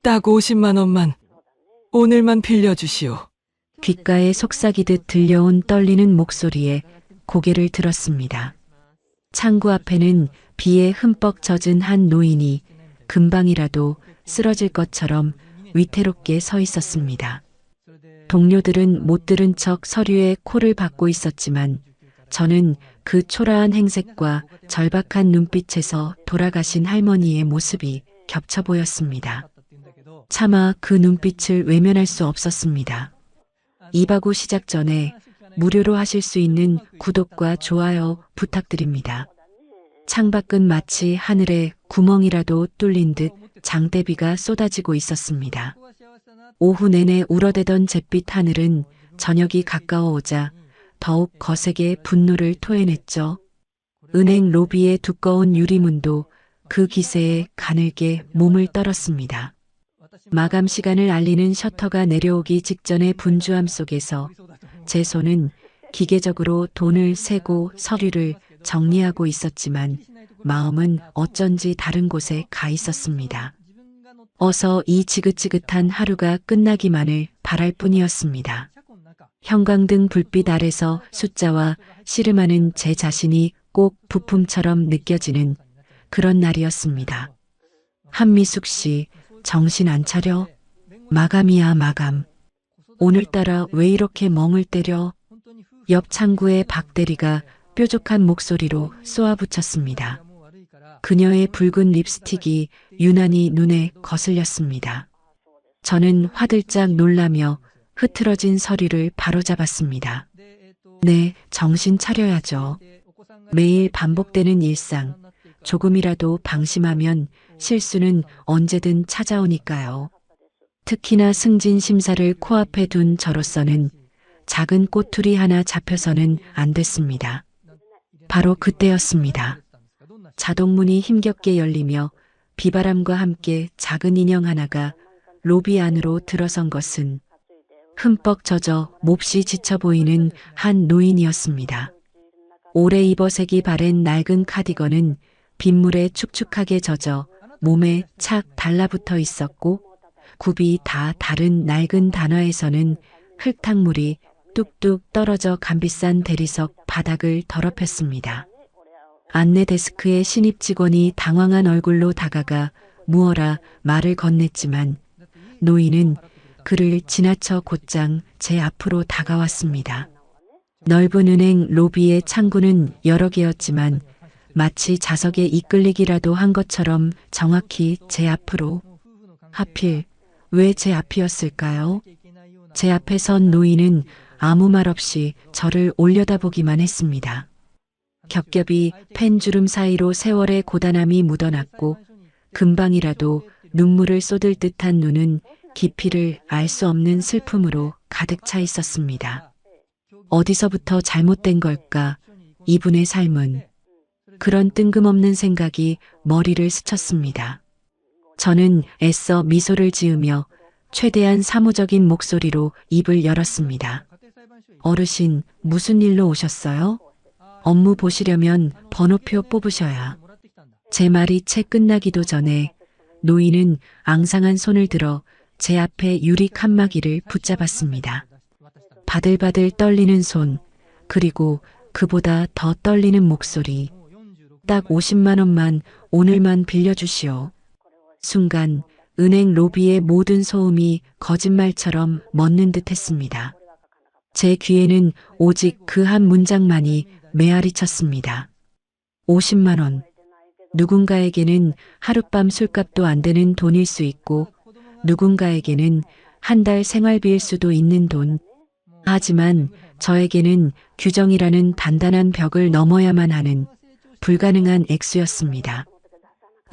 딱 50만 원만 오늘만 빌려주시오. 귓가에 속삭이듯 들려온 떨리는 목소리에 고개를 들었습니다. 창구 앞에는 비에 흠뻑 젖은 한 노인이 금방이라도 쓰러질 것처럼 위태롭게 서 있었습니다. 동료들은 못 들은 척 서류에 코를 박고 있었지만 저는 그 초라한 행색과 절박한 눈빛에서 돌아가신 할머니의 모습이 겹쳐 보였습니다. 차마 그 눈빛을 외면할 수 없었습니다. 이바구 시작 전에 무료로 하실 수 있는 구독과 좋아요 부탁드립니다. 창밖은 마치 하늘에 구멍이라도 뚫린 듯 장대비가 쏟아지고 있었습니다. 오후 내내 울어대던 잿빛 하늘은 저녁이 가까워오자 더욱 거세게 분노를 토해냈죠. 은행 로비의 두꺼운 유리문도 그 기세에 가늘게 몸을 떨었습니다. 마감 시간을 알리는 셔터가 내려오기 직전의 분주함 속에서 제 손은 기계적으로 돈을 세고 서류를 정리하고 있었지만 마음은 어쩐지 다른 곳에 가 있었습니다. 어서 이 지긋지긋한 하루가 끝나기만을 바랄 뿐이었습니다. 형광등 불빛 아래서 숫자와 씨름하는 제 자신이 꼭 부품처럼 느껴지는 그런 날이었습니다. 한미숙 씨, 정신 안 차려? 마감이야, 마감. 오늘따라 왜 이렇게 멍을 때려? 옆 창구의 박 대리가 뾰족한 목소리로 쏘아붙였습니다. 그녀의 붉은 립스틱이 유난히 눈에 거슬렸습니다. 저는 화들짝 놀라며 흐트러진 서류를 바로잡았습니다. 네, 정신 차려야죠. 매일 반복되는 일상, 조금이라도 방심하면 실수는 언제든 찾아오니까요. 특히나 승진 심사를 코앞에 둔 저로서는 작은 꼬투리 하나 잡혀서는 안 됐습니다. 바로 그때였습니다. 자동문이 힘겹게 열리며 비바람과 함께 작은 인형 하나가 로비 안으로 들어선 것은 흠뻑 젖어 몹시 지쳐 보이는 한 노인이었습니다. 오래 입어색이 바랜 낡은 카디건은 빗물에 축축하게 젖어 몸에 착 달라붙어 있었고 굽이 다 다른 낡은 단화에서는 흙탕물이 뚝뚝 떨어져 gam비싼 대리석 바닥을 더럽혔습니다. 안내 데스크의 신입 직원이 당황한 얼굴로 다가가 무어라 말을 건넸지만 노인은 그를 지나쳐 곧장 제 앞으로 다가왔습니다. 넓은 은행 로비의 창구는 여러 개였지만 마치 자석에 이끌리기라도 한 것처럼 정확히 제 앞으로. 하필 왜 제 앞이었을까요? 제 앞에 선 노인은 아무 말 없이 저를 올려다보기만 했습니다. 겹겹이 펜주름 사이로 세월의 고단함이 묻어났고 금방이라도 눈물을 쏟을 듯한 눈은 깊이를 알 수 없는 슬픔으로 가득 차 있었습니다. 어디서부터 잘못된 걸까? 이분의 삶은. 그런 뜬금없는 생각이 머리를 스쳤습니다. 저는 애써 미소를 지으며 최대한 사무적인 목소리로 입을 열었습니다. 어르신, 무슨 일로 오셨어요? 업무 보시려면 번호표 뽑으셔야. 제 말이 채 끝나기도 전에 노인은 앙상한 손을 들어 제 앞에 유리 칸막이를 붙잡았습니다. 바들바들 떨리는 손, 그리고 그보다 더 떨리는 목소리. 딱 50만 원만 오늘만 빌려주시오. 순간 은행 로비의 모든 소음이 거짓말처럼 멎는 듯 했습니다. 제 귀에는 오직 그 한 문장만이 메아리 쳤습니다. 50만 원. 누군가에게는 하룻밤 술값도 안 되는 돈일 수 있고 누군가에게는 한 달 생활비일 수도 있는 돈. 하지만 저에게는 규정이라는 단단한 벽을 넘어야만 하는 불가능한 액수였습니다.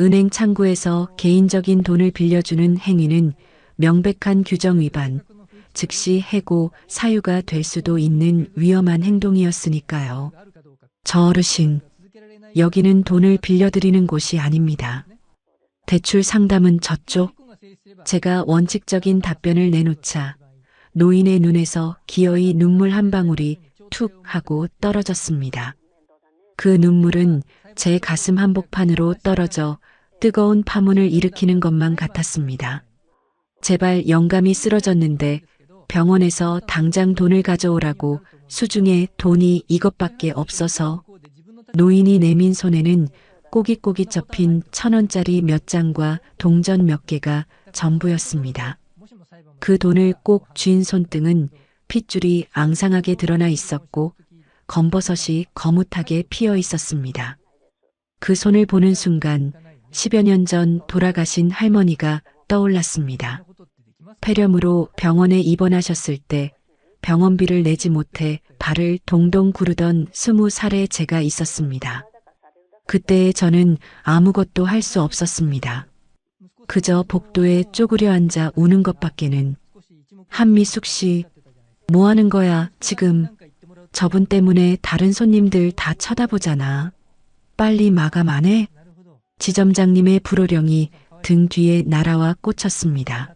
은행 창구에서 개인적인 돈을 빌려주는 행위는 명백한 규정 위반, 즉시 해고, 사유가 될 수도 있는 위험한 행동이었으니까요. 저 어르신, 여기는 돈을 빌려드리는 곳이 아닙니다. 대출 상담은 저쪽. 제가 원칙적인 답변을 내놓자 노인의 눈에서 기어이 눈물 한 방울이 툭 하고 떨어졌습니다. 그 눈물은 제 가슴 한복판으로 떨어져 뜨거운 파문을 일으키는 것만 같았습니다. 제발 영감이 쓰러졌는데 병원에서 당장 돈을 가져오라고 수중에 돈이 이것밖에 없어서 노인이 내민 손에는 꼬깃꼬깃 접힌 1,000원짜리 몇 장과 동전 몇 개가 전부였습니다. 그 돈을 꼭 쥔 손등은 핏줄이 앙상하게 드러나 있었고 검버섯이 거뭇하게 피어 있었습니다. 그 손을 보는 순간 10여 년 전 돌아가신 할머니가 떠올랐습니다. 폐렴으로 병원에 입원하셨을 때 병원비를 내지 못해 발을 동동 구르던 20살의 제가 있었습니다. 그때의 저는 아무것도 할 수 없었습니다. 그저 복도에 쪼그려 앉아 우는 것밖에는. 한미숙 씨, 뭐 하는 거야, 지금. 저분 때문에 다른 손님들 다 쳐다보잖아. 빨리 마감 안 해? 지점장님의 불호령이 등 뒤에 날아와 꽂혔습니다.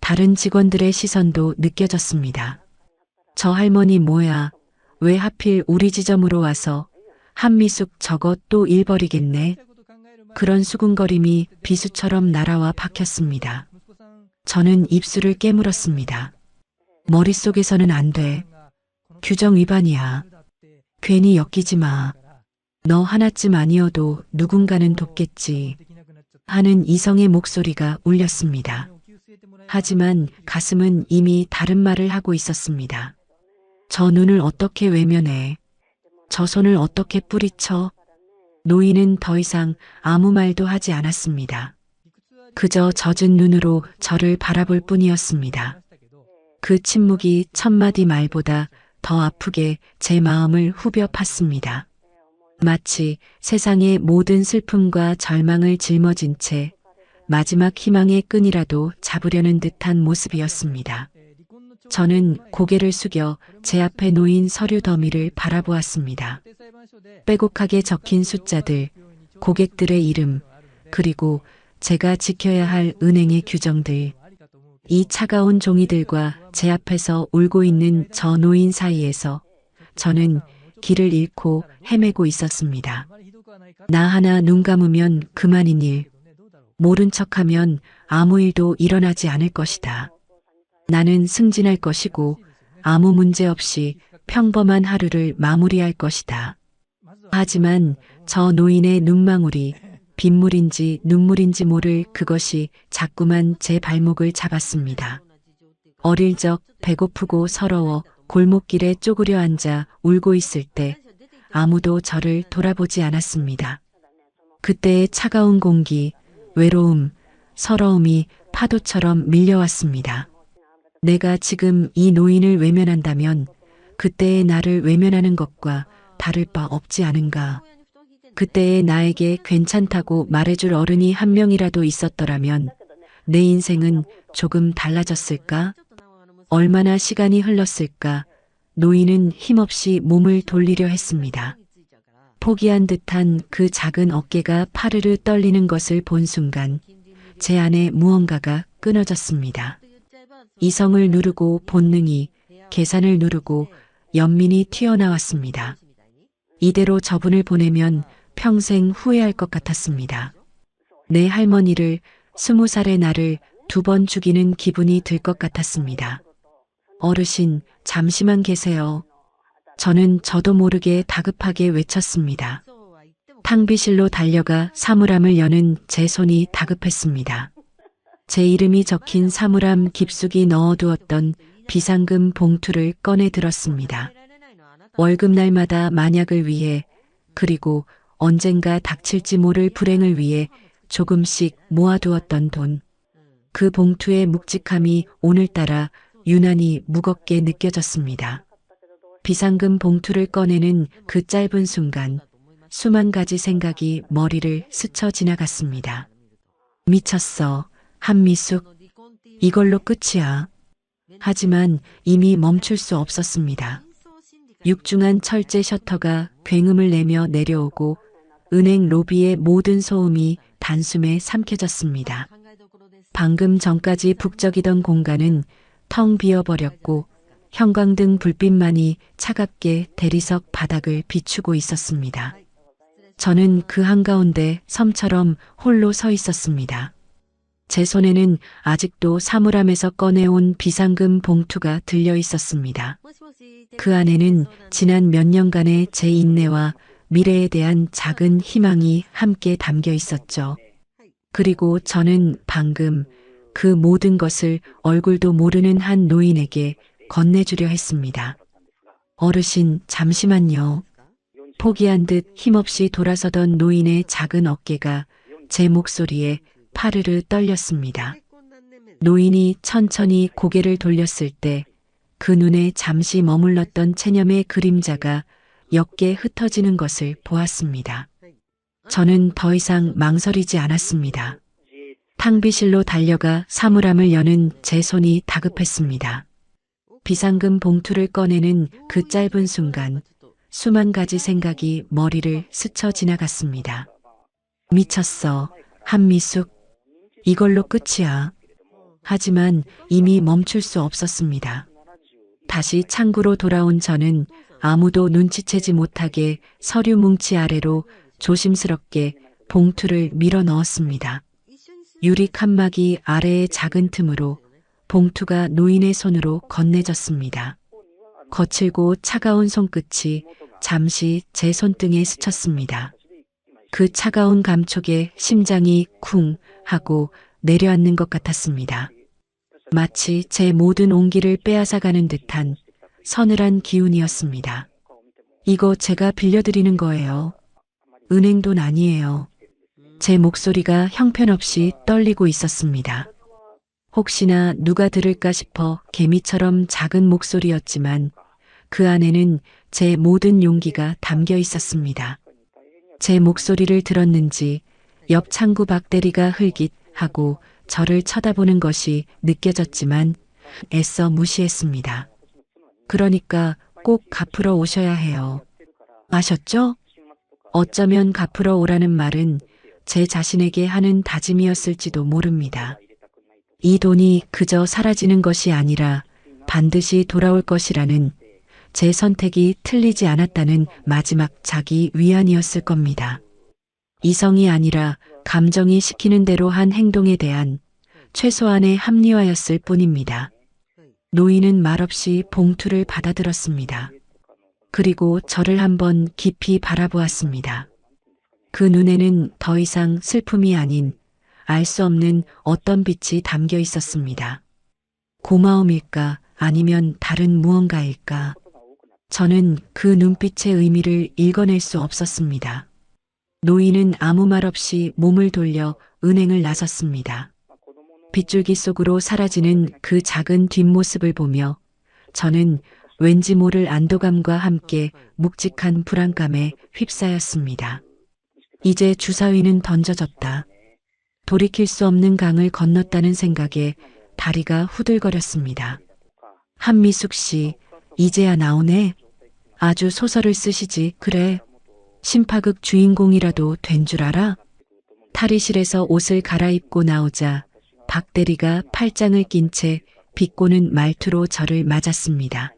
다른 직원들의 시선도 느껴졌습니다. 저 할머니 뭐야? 왜 하필 우리 지점으로 와서? 한미숙 저거 또 잃어버리겠네. 그런 수군거림이 비수처럼 날아와 박혔습니다. 저는 입술을 깨물었습니다. 머릿속에서는 안 돼. 규정 위반이야. 괜히 엮이지 마. 너 하나쯤 아니어도 누군가는 돕겠지. 하는 이성의 목소리가 울렸습니다. 하지만 가슴은 이미 다른 말을 하고 있었습니다. 저 눈을 어떻게 외면해. 저 손을 어떻게 뿌리쳐. 노인은 더 이상 아무 말도 하지 않았습니다. 그저 젖은 눈으로 저를 바라볼 뿐이었습니다. 그 침묵이 천마디 말보다 더 아프게 제 마음을 후벼 팠습니다. 마치 세상의 모든 슬픔과 절망을 짊어진 채 마지막 희망의 끈이라도 잡으려는 듯한 모습이었습니다. 저는 고개를 숙여 제 앞에 놓인 서류 더미를 바라보았습니다. 빼곡하게 적힌 숫자들, 고객들의 이름, 그리고 제가 지켜야 할 은행의 규정들. 이 차가운 종이들과 제 앞에서 울고 있는 저 노인 사이에서 저는 길을 잃고 헤매고 있었습니다. 나 하나 눈 감으면 그만인 일, 모른 척하면 아무 일도 일어나지 않을 것이다. 나는 승진할 것이고 아무 문제 없이 평범한 하루를 마무리할 것이다. 하지만 저 노인의 눈망울이 빗물인지 눈물인지 모를 그것이 자꾸만 제 발목을 잡았습니다. 어릴 적 배고프고 서러워 골목길에 쪼그려 앉아 울고 있을 때 아무도 저를 돌아보지 않았습니다. 그때의 차가운 공기, 외로움, 서러움이 파도처럼 밀려왔습니다. 내가 지금 이 노인을 외면한다면 그때의 나를 외면하는 것과 다를 바 없지 않은가. 그때의 나에게 괜찮다고 말해줄 어른이 한 명이라도 있었더라면 내 인생은 조금 달라졌을까? 얼마나 시간이 흘렀을까? 노인은 힘없이 몸을 돌리려 했습니다. 포기한 듯한 그 작은 어깨가 파르르 떨리는 것을 본 순간 제 안에 무언가가 끊어졌습니다. 이성을 누르고 본능이, 계산을 누르고 연민이 튀어나왔습니다. 이대로 저분을 보내면 평생 후회할 것 같았습니다. 내 할머니를 20살의 나를 2번 죽이는 기분이 들 것 같았습니다. 어르신, 잠시만 계세요. 저는 저도 모르게 다급하게 외쳤습니다. 탕비실로 달려가 사물함을 여는 제 손이 다급했습니다. 제 이름이 적힌 사물함 깊숙이 넣어두었던 비상금 봉투를 꺼내 들었습니다. 월급날마다 만약을 위해, 그리고 언젠가 닥칠지 모를 불행을 위해 조금씩 모아두었던 돈. 그 봉투의 묵직함이 오늘따라 유난히 무겁게 느껴졌습니다. 비상금 봉투를 꺼내는 그 짧은 순간 수만 가지 생각이 머리를 스쳐 지나갔습니다. 미쳤어, 한미숙. 이걸로 끝이야. 하지만 이미 멈출 수 없었습니다. 육중한 철제 셔터가 굉음을 내며 내려오고 은행 로비의 모든 소음이 단숨에 삼켜졌습니다. 방금 전까지 북적이던 공간은 텅 비어버렸고 형광등 불빛만이 차갑게 대리석 바닥을 비추고 있었습니다. 저는 그 한가운데 섬처럼 홀로 서 있었습니다. 제 손에는 아직도 사물함에서 꺼내온 비상금 봉투가 들려 있었습니다. 그 안에는 지난 몇 년간의 제 인내와 미래에 대한 작은 희망이 함께 담겨 있었죠. 그리고 저는 방금 그 모든 것을 얼굴도 모르는 한 노인에게 건네주려 했습니다. 어르신, 잠시만요. 포기한 듯 힘없이 돌아서던 노인의 작은 어깨가 제 목소리에 파르르 떨렸습니다. 노인이 천천히 고개를 돌렸을 때 그 눈에 잠시 머물렀던 체념의 그림자가 옅게 흩어지는 것을 보았습니다. 저는 더 이상 망설이지 않았습니다. 탕비실로 달려가 사물함을 여는 제 손이 다급했습니다. 비상금 봉투를 꺼내는 그 짧은 순간 수만 가지 생각이 머리를 스쳐 지나갔습니다. 미쳤어, 한미숙. 이걸로 끝이야. 하지만 이미 멈출 수 없었습니다. 다시 창구로 돌아온 저는 아무도 눈치채지 못하게 서류 뭉치 아래로 조심스럽게 봉투를 밀어 넣었습니다. 유리 칸막이 아래의 작은 틈으로 봉투가 노인의 손으로 건네졌습니다. 거칠고 차가운 손끝이 잠시 제 손등에 스쳤습니다. 그 차가운 감촉에 심장이 쿵 하고 내려앉는 것 같았습니다. 마치 제 모든 온기를 빼앗아가는 듯한 서늘한 기운이었습니다. 이거 제가 빌려드리는 거예요. 은행 돈 아니에요. 제 목소리가 형편없이 떨리고 있었습니다. 혹시나 누가 들을까 싶어 개미처럼 작은 목소리였지만 그 안에는 제 모든 용기가 담겨 있었습니다. 제 목소리를 들었는지 옆 창구 박대리가 흘깃하고 저를 쳐다보는 것이 느껴졌지만 애써 무시했습니다. 그러니까 꼭 갚으러 오셔야 해요. 아셨죠? 어쩌면 갚으러 오라는 말은 제 자신에게 하는 다짐이었을지도 모릅니다. 이 돈이 그저 사라지는 것이 아니라 반드시 돌아올 것이라는 제 선택이 틀리지 않았다는 마지막 자기 위안이었을 겁니다. 이성이 아니라 감정이 시키는 대로 한 행동에 대한 최소한의 합리화였을 뿐입니다. 노인은 말없이 봉투를 받아들었습니다. 그리고 저를 한번 깊이 바라보았습니다. 그 눈에는 더 이상 슬픔이 아닌 알 수 없는 어떤 빛이 담겨 있었습니다. 고마움일까 아니면 다른 무언가일까? 저는 그 눈빛의 의미를 읽어낼 수 없었습니다. 노인은 아무 말 없이 몸을 돌려 은행을 나섰습니다. 빗줄기 속으로 사라지는 그 작은 뒷모습을 보며 저는 왠지 모를 안도감과 함께 묵직한 불안감에 휩싸였습니다. 이제 주사위는 던져졌다. 돌이킬 수 없는 강을 건넜다는 생각에 다리가 후들거렸습니다. 한미숙 씨, 이제야 나오네. 아주 소설을 쓰시지, 그래. 심파극 주인공이라도 된 줄 알아? 탈의실에서 옷을 갈아입고 나오자 박 대리가 팔짱을 낀 채 비꼬는 말투로 저를 맞았습니다.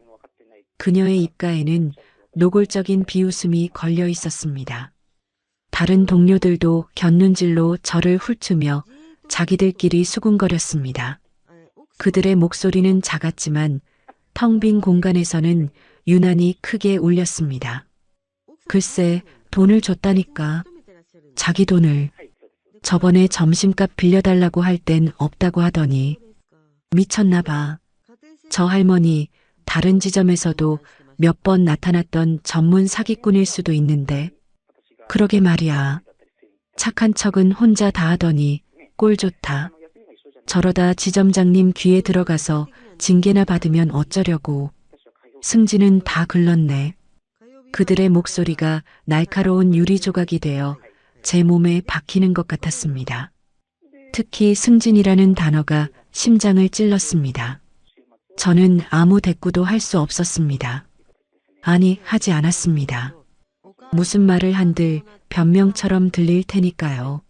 그녀의 입가에는 노골적인 비웃음이 걸려 있었습니다. 다른 동료들도 곁눈질로 저를 훑으며 자기들끼리 수군거렸습니다. 그들의 목소리는 작았지만 텅 빈 공간에서는 유난히 크게 울렸습니다. 글쎄, 돈을 줬다니까. 자기 돈을. 저번에 점심값 빌려달라고 할 땐 없다고 하더니. 미쳤나 봐. 저 할머니 다른 지점에서도 몇 번 나타났던 전문 사기꾼일 수도 있는데. 그러게 말이야. 착한 척은 혼자 다 하더니 꼴 좋다. 저러다 지점장님 귀에 들어가서 징계나 받으면 어쩌려고. 승진은 다 글렀네. 그들의 목소리가 날카로운 유리 조각이 되어 제 몸에 박히는 것 같았습니다. 특히 승진이라는 단어가 심장을 찔렀습니다. 저는 아무 대꾸도 할 수 없었습니다. 아니, 하지 않았습니다. 무슨 말을 한들 변명처럼 들릴 테니까요.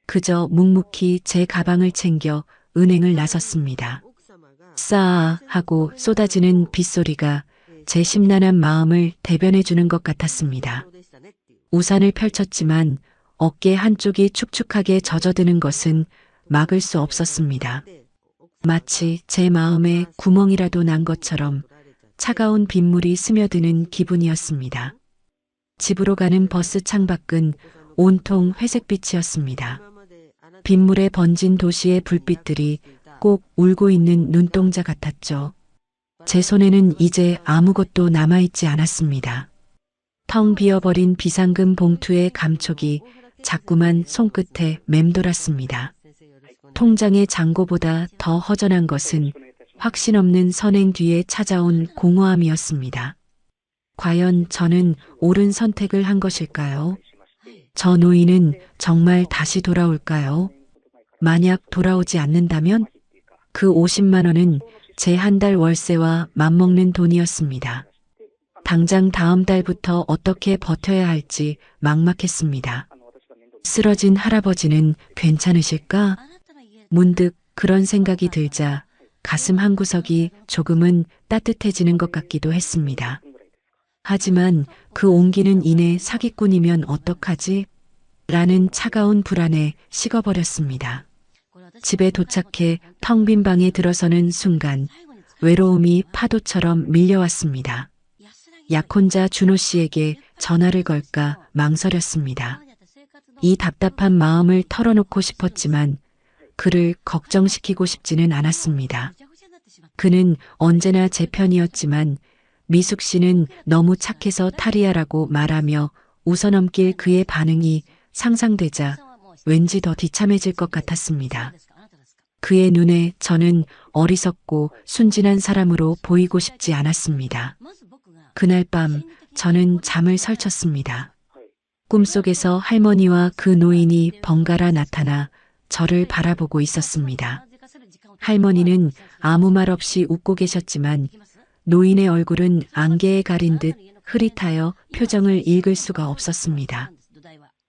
그저 묵묵히 제 가방을 챙겨 은행을 나섰습니다. 싸아 하고 쏟아지는 빗소리가 제 심란한 마음을 대변해 주는 것 같았습니다. 우산을 펼쳤지만 어깨 한쪽이 축축하게 젖어드는 것은 막을 수 없었습니다. 마치 제 마음에 구멍이라도 난 것처럼 차가운 빗물이 스며드는 기분이었습니다. 집으로 가는 버스 창밖은 온통 회색빛이었습니다. 빗물에 번진 도시의 불빛들이 꼭 울고 있는 눈동자 같았죠. 제 손에는 이제 아무것도 남아있지 않았습니다. 텅 비어버린 비상금 봉투의 감촉이 자꾸만 손끝에 맴돌았습니다. 통장의 잔고보다 더 허전한 것은 확신 없는 선행 뒤에 찾아온 공허함이었습니다. 과연 저는 옳은 선택을 한 것일까요? 저 노인은 정말 다시 돌아올까요? 만약 돌아오지 않는다면 그 50만 원은 제 한 달 월세와 맞먹는 돈이었습니다. 당장 다음 달부터 어떻게 버텨야 할지 막막했습니다. 쓰러진 할아버지는 괜찮으실까? 문득 그런 생각이 들자 가슴 한구석이 조금은 따뜻해지는 것 같기도 했습니다. 하지만 그 온기는 이내 사기꾼이면 어떡하지? 라는 차가운 불안에 식어버렸습니다. 집에 도착해 텅 빈 방에 들어서는 순간 외로움이 파도처럼 밀려왔습니다. 약혼자 준호 씨에게 전화를 걸까 망설였습니다. 이 답답한 마음을 털어놓고 싶었지만 그를 걱정시키고 싶지는 않았습니다. 그는 언제나 제 편이었지만 미숙 씨는 너무 착해서 탈이야라고 말하며 웃어넘길 그의 반응이 상상되자 왠지 더 비참해질 것 같았습니다. 그의 눈에 저는 어리석고 순진한 사람으로 보이고 싶지 않았습니다. 그날 밤 저는 잠을 설쳤습니다. 꿈속에서 할머니와 그 노인이 번갈아 나타나 저를 바라보고 있었습니다. 할머니는 아무 말 없이 웃고 계셨지만 노인의 얼굴은 안개에 가린 듯 흐릿하여 표정을 읽을 수가 없었습니다.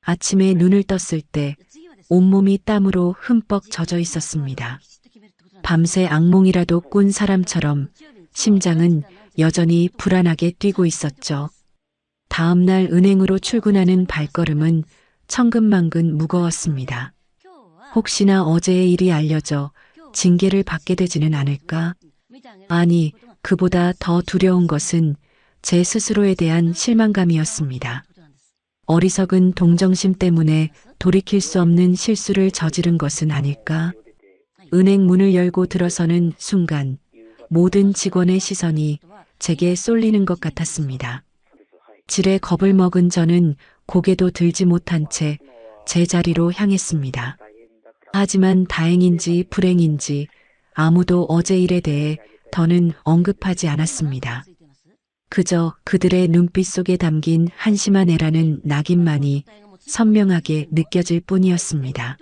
아침에 눈을 떴을 때 온몸이 땀으로 흠뻑 젖어 있었습니다. 밤새 악몽이라도 꾼 사람처럼 심장은 여전히 불안하게 뛰고 있었죠. 다음 날 은행으로 출근하는 발걸음은 천근만근 무거웠습니다. 혹시나 어제의 일이 알려져 징계를 받게 되지는 않을까? 아니, 그보다 더 두려운 것은 제 스스로에 대한 실망감이었습니다. 어리석은 동정심 때문에 돌이킬 수 없는 실수를 저지른 것은 아닐까? 은행 문을 열고 들어서는 순간 모든 직원의 시선이 제게 쏠리는 것 같았습니다. 지레 겁을 먹은 저는 고개도 들지 못한 채 제 자리로 향했습니다. 하지만 다행인지 불행인지 아무도 어제 일에 대해 더는 언급하지 않았습니다. 그저 그들의 눈빛 속에 담긴 한심한 애라는 낙인만이 선명하게 느껴질 뿐이었습니다.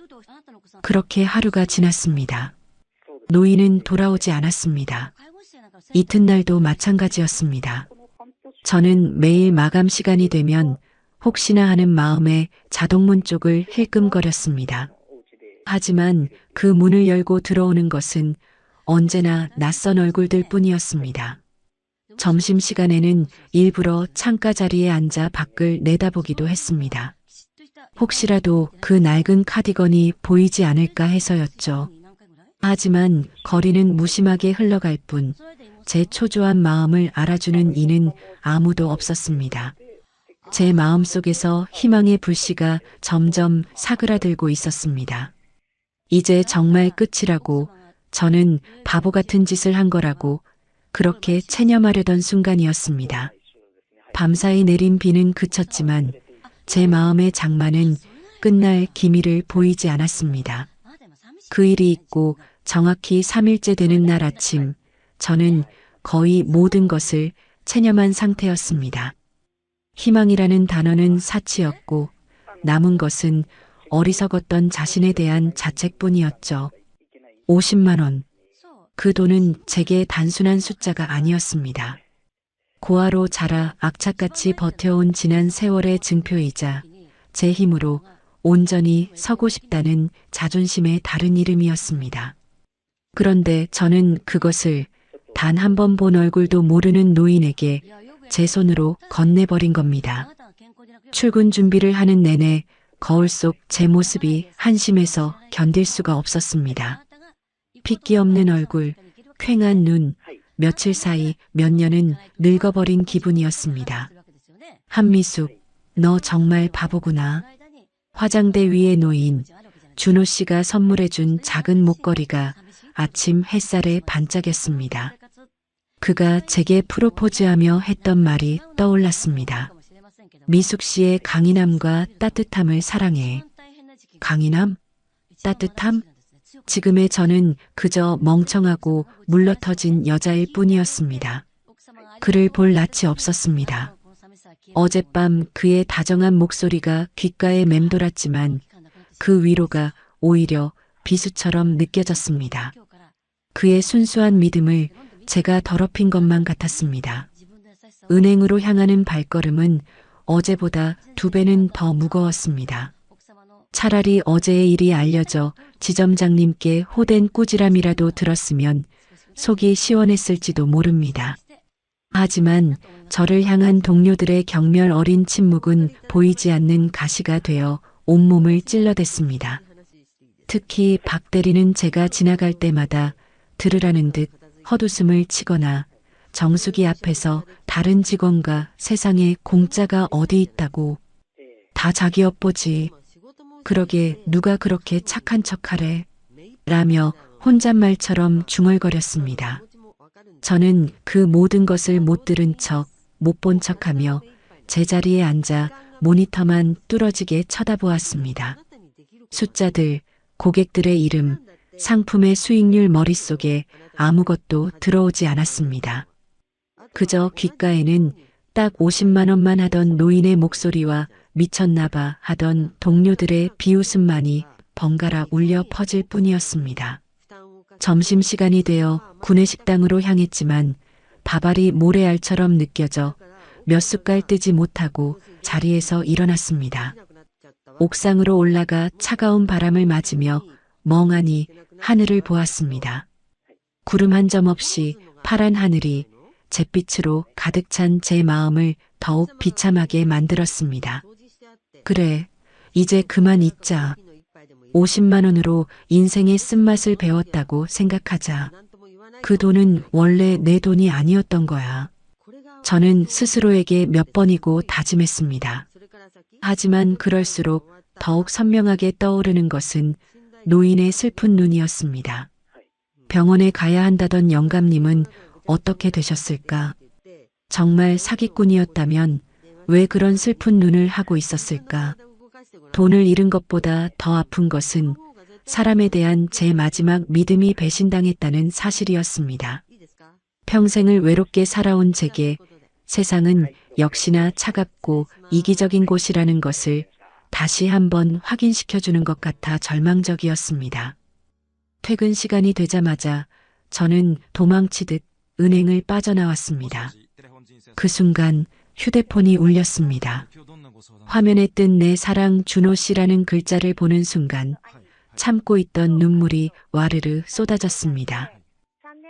그렇게 하루가 지났습니다. 노인은 돌아오지 않았습니다. 이튿날도 마찬가지였습니다. 저는 매일 마감 시간이 되면 혹시나 하는 마음에 자동문 쪽을 힐끔거렸습니다. 하지만 그 문을 열고 들어오는 것은 언제나 낯선 얼굴들 뿐이었습니다. 점심시간에는 일부러 창가 자리에 앉아 밖을 내다보기도 했습니다. 혹시라도 그 낡은 카디건이 보이지 않을까 해서였죠. 하지만 거리는 무심하게 흘러갈 뿐 제 초조한 마음을 알아주는 이는 아무도 없었습니다. 제 마음속에서 희망의 불씨가 점점 사그라들고 있었습니다. 이제 정말 끝이라고, 저는 바보 같은 짓을 한 거라고 그렇게 체념하려던 순간이었습니다. 밤사이 내린 비는 그쳤지만 제 마음의 장마는 끝날 기미를 보이지 않았습니다. 그 일이 있고 정확히 3일째 되는 날 아침, 저는 거의 모든 것을 체념한 상태였습니다. 희망이라는 단어는 사치였고 남은 것은 어리석었던 자신에 대한 자책뿐이었죠. 50만 원. 그 돈은 제게 단순한 숫자가 아니었습니다. 고아로 자라 악착같이 버텨온 지난 세월의 증표이자 제 힘으로 온전히 서고 싶다는 자존심의 다른 이름이었습니다. 그런데 저는 그것을 단 한 번 본 얼굴도 모르는 노인에게 제 손으로 건네버린 겁니다. 출근 준비를 하는 내내 거울 속 제 모습이 한심해서 견딜 수가 없었습니다. 핏기 없는 얼굴, 퀭한 눈, 며칠 사이 몇 년은 늙어버린 기분이었습니다. 한미숙, 너 정말 바보구나. 화장대 위에 놓인 준호 씨가 선물해준 작은 목걸이가 아침 햇살에 반짝였습니다. 그가 제게 프로포즈하며 했던 말이 떠올랐습니다. 미숙 씨의 강인함과 따뜻함을 사랑해. 강인함? 따뜻함? 지금의 저는 그저 멍청하고 물러터진 여자일 뿐이었습니다. 그를 볼 낯이 없었습니다. 어젯밤 그의 다정한 목소리가 귓가에 맴돌았지만 그 위로가 오히려 비수처럼 느껴졌습니다. 그의 순수한 믿음을 제가 더럽힌 것만 같았습니다. 은행으로 향하는 발걸음은 어제보다 2배는 더 무거웠습니다. 차라리 어제의 일이 알려져 지점장님께 호된 꾸지람이라도 들었으면 속이 시원했을지도 모릅니다. 하지만 저를 향한 동료들의 경멸 어린 침묵은 보이지 않는 가시가 되어 온몸을 찔러댔습니다. 특히 박 대리는 제가 지나갈 때마다 들으라는 듯 헛웃음을 치거나 정수기 앞에서 다른 직원과 세상에 공짜가 어디 있다고 다 자기 엿보지. 그러게 누가 그렇게 착한 척하래. 라며 혼잣말처럼 중얼거렸습니다. 저는 그 모든 것을 못 들은 척, 못 본 척하며 제자리에 앉아 모니터만 뚫어지게 쳐다보았습니다. 숫자들, 고객들의 이름, 상품의 수익률 머릿속에 아무것도 들어오지 않았습니다. 그저 귓가에는 딱 50만 원만 하던 노인의 목소리와 미쳤나봐 하던 동료들의 비웃음만이 번갈아 울려 퍼질 뿐이었습니다. 점심시간이 되어 구내식당으로 향했지만 밥알이 모래알처럼 느껴져 몇 숟갈 뜨지 못하고 자리에서 일어났습니다. 옥상으로 올라가 차가운 바람을 맞으며 멍하니 하늘을 보았습니다. 구름 한 점 없이 파란 하늘이 잿빛으로 가득 찬 제 마음을 더욱 비참하게 만들었습니다. 그래, 이제 그만 잊자. 50만 원으로 인생의 쓴맛을 배웠다고 생각하자. 그 돈은 원래 내 돈이 아니었던 거야. 저는 스스로에게 몇 번이고 다짐했습니다. 하지만 그럴수록 더욱 선명하게 떠오르는 것은 노인의 슬픈 눈이었습니다. 병원에 가야 한다던 영감님은 어떻게 되셨을까? 정말 사기꾼이었다면 왜 그런 슬픈 눈을 하고 있었을까? 돈을 잃은 것보다 더 아픈 것은 사람에 대한 제 마지막 믿음이 배신당했다는 사실이었습니다. 평생을 외롭게 살아온 제게 세상은 역시나 차갑고 이기적인 곳이라는 것을 다시 한번 확인시켜주는 것 같아 절망적이었습니다. 퇴근 시간이 되자마자 저는 도망치듯 은행을 빠져나왔습니다. 그 순간 휴대폰이 울렸습니다. 화면에 뜬 내 사랑 준호 씨라는 글자를 보는 순간 참고 있던 눈물이 와르르 쏟아졌습니다.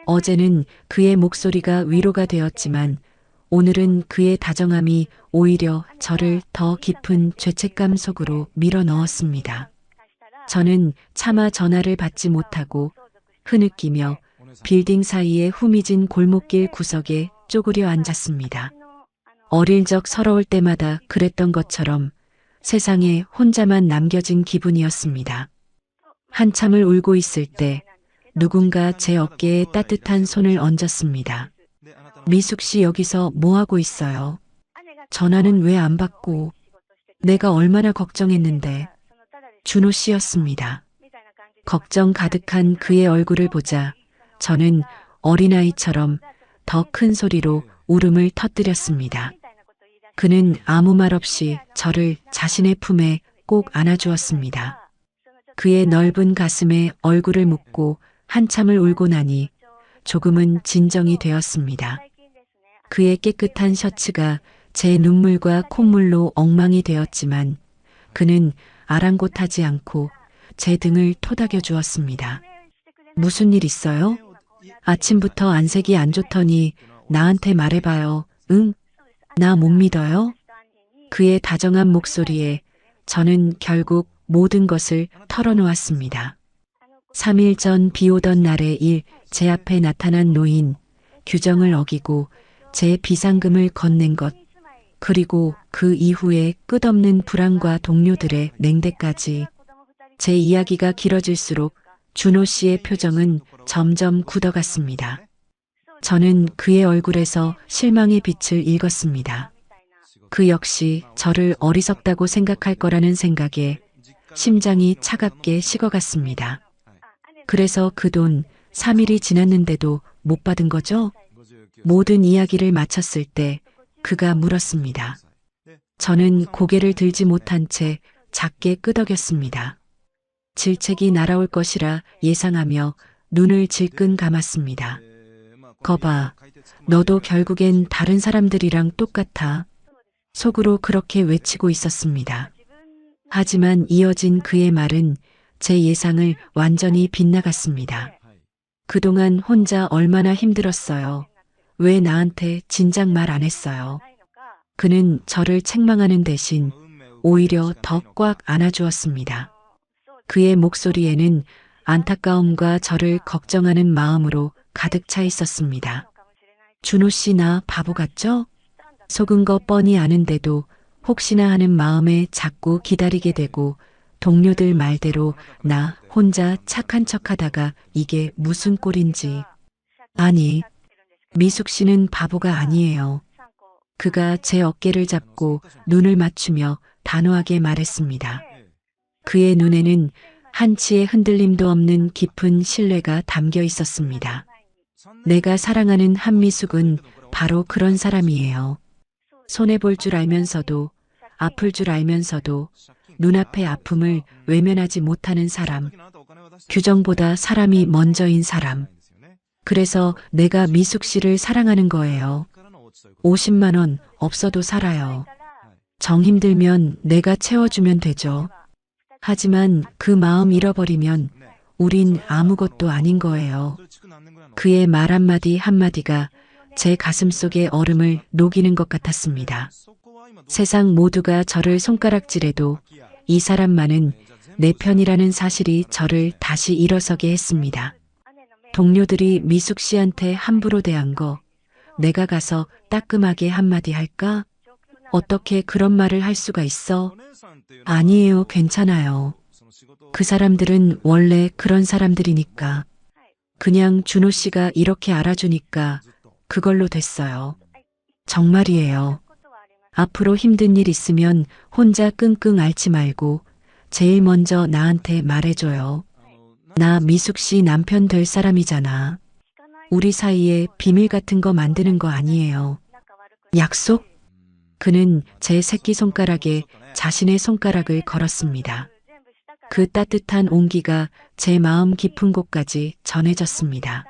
어제는 그의 목소리가 위로가 되었지만 오늘은 그의 다정함이 오히려 저를 더 깊은 죄책감 속으로 밀어 넣었습니다. 저는 차마 전화를 받지 못하고 흐느끼며 빌딩 사이의 후미진 골목길 구석에 쪼그려 앉았습니다. 어릴 적 서러울 때마다 그랬던 것처럼 세상에 혼자만 남겨진 기분이었습니다. 한참을 울고 있을 때 누군가 제 어깨에 따뜻한 손을 얹었습니다. 미숙 씨 여기서 뭐 하고 있어요? 전화는 왜 안 받고? 내가 얼마나 걱정했는데. 준호 씨였습니다. 걱정 가득한 그의 얼굴을 보자 저는 어린아이처럼 더 큰 소리로 울음을 터뜨렸습니다. 그는 아무 말 없이 저를 자신의 품에 꼭 안아주었습니다. 그의 넓은 가슴에 얼굴을 묻고 한참을 울고 나니 조금은 진정이 되었습니다. 그의 깨끗한 셔츠가 제 눈물과 콧물로 엉망이 되었지만 그는 아랑곳하지 않고 제 등을 토닥여 주었습니다. 무슨 일 있어요? 아침부터 안색이 안 좋더니 나한테 말해봐요. 응? 나 못 믿어요? 그의 다정한 목소리에 저는 결국 모든 것을 털어놓았습니다. 3일 전 비 오던 날의 일, 제 앞에 나타난 노인, 규정을 어기고 제 비상금을 건넨 것, 그리고 그 이후에 끝없는 불안과 동료들의 냉대까지. 제 이야기가 길어질수록 준호 씨의 표정은 점점 굳어갔습니다. 저는 그의 얼굴에서 실망의 빛을 읽었습니다. 그 역시 저를 어리석다고 생각할 거라는 생각에 심장이 차갑게 식어갔습니다. 그래서 그 돈 3일이 지났는데도 못 받은 거죠? 모든 이야기를 마쳤을 때 그가 물었습니다. 저는 고개를 들지 못한 채 작게 끄덕였습니다. 질책이 날아올 것이라 예상하며 눈을 질끈 감았습니다. 거봐, 너도 결국엔 다른 사람들이랑 똑같아. 속으로 그렇게 외치고 있었습니다. 하지만 이어진 그의 말은 제 예상을 완전히 빗나갔습니다. 그동안 혼자 얼마나 힘들었어요. 왜 나한테 진작 말 안 했어요? 그는 저를 책망하는 대신 오히려 더 꽉 안아주었습니다. 그의 목소리에는 안타까움과 저를 걱정하는 마음으로 가득 차 있었습니다. 준호 씨 나 바보 같죠? 속은 거 뻔히 아는데도 혹시나 하는 마음에 자꾸 기다리게 되고 동료들 말대로 나 혼자 착한 척하다가 이게 무슨 꼴인지. 아니, 미숙 씨는 바보가 아니에요. 그가 제 어깨를 잡고 눈을 맞추며 단호하게 말했습니다. 그의 눈에는 한치의 흔들림도 없는 깊은 신뢰가 담겨 있었습니다. 내가 사랑하는 한미숙은 바로 그런 사람이에요. 손해볼 줄 알면서도, 아플 줄 알면서도 눈앞의 아픔을 외면하지 못하는 사람. 규정보다 사람이 먼저인 사람. 그래서 내가 미숙 씨를 사랑하는 거예요. 50만 원 없어도 살아요. 정 힘들면 내가 채워주면 되죠. 하지만 그 마음 잃어버리면 우린 아무것도 아닌 거예요. 그의 말 한마디 한마디가 제 가슴속의 얼음을 녹이는 것 같았습니다. 세상 모두가 저를 손가락질해도 이 사람만은 내 편이라는 사실이 저를 다시 일어서게 했습니다. 동료들이 미숙 씨한테 함부로 대한 거 내가 가서 따끔하게 한마디 할까? 어떻게 그런 말을 할 수가 있어? 아니에요, 괜찮아요. 그 사람들은 원래 그런 사람들이니까. 그냥 준호 씨가 이렇게 알아주니까 그걸로 됐어요. 정말이에요. 앞으로 힘든 일 있으면 혼자 끙끙 앓지 말고 제일 먼저 나한테 말해줘요. 나 미숙 씨 남편 될 사람이잖아. 우리 사이에 비밀 같은 거 만드는 거 아니에요. 약속? 그는 제 새끼손가락에 자신의 손가락을 걸었습니다. 그 따뜻한 온기가 제 마음 깊은 곳까지 전해졌습니다.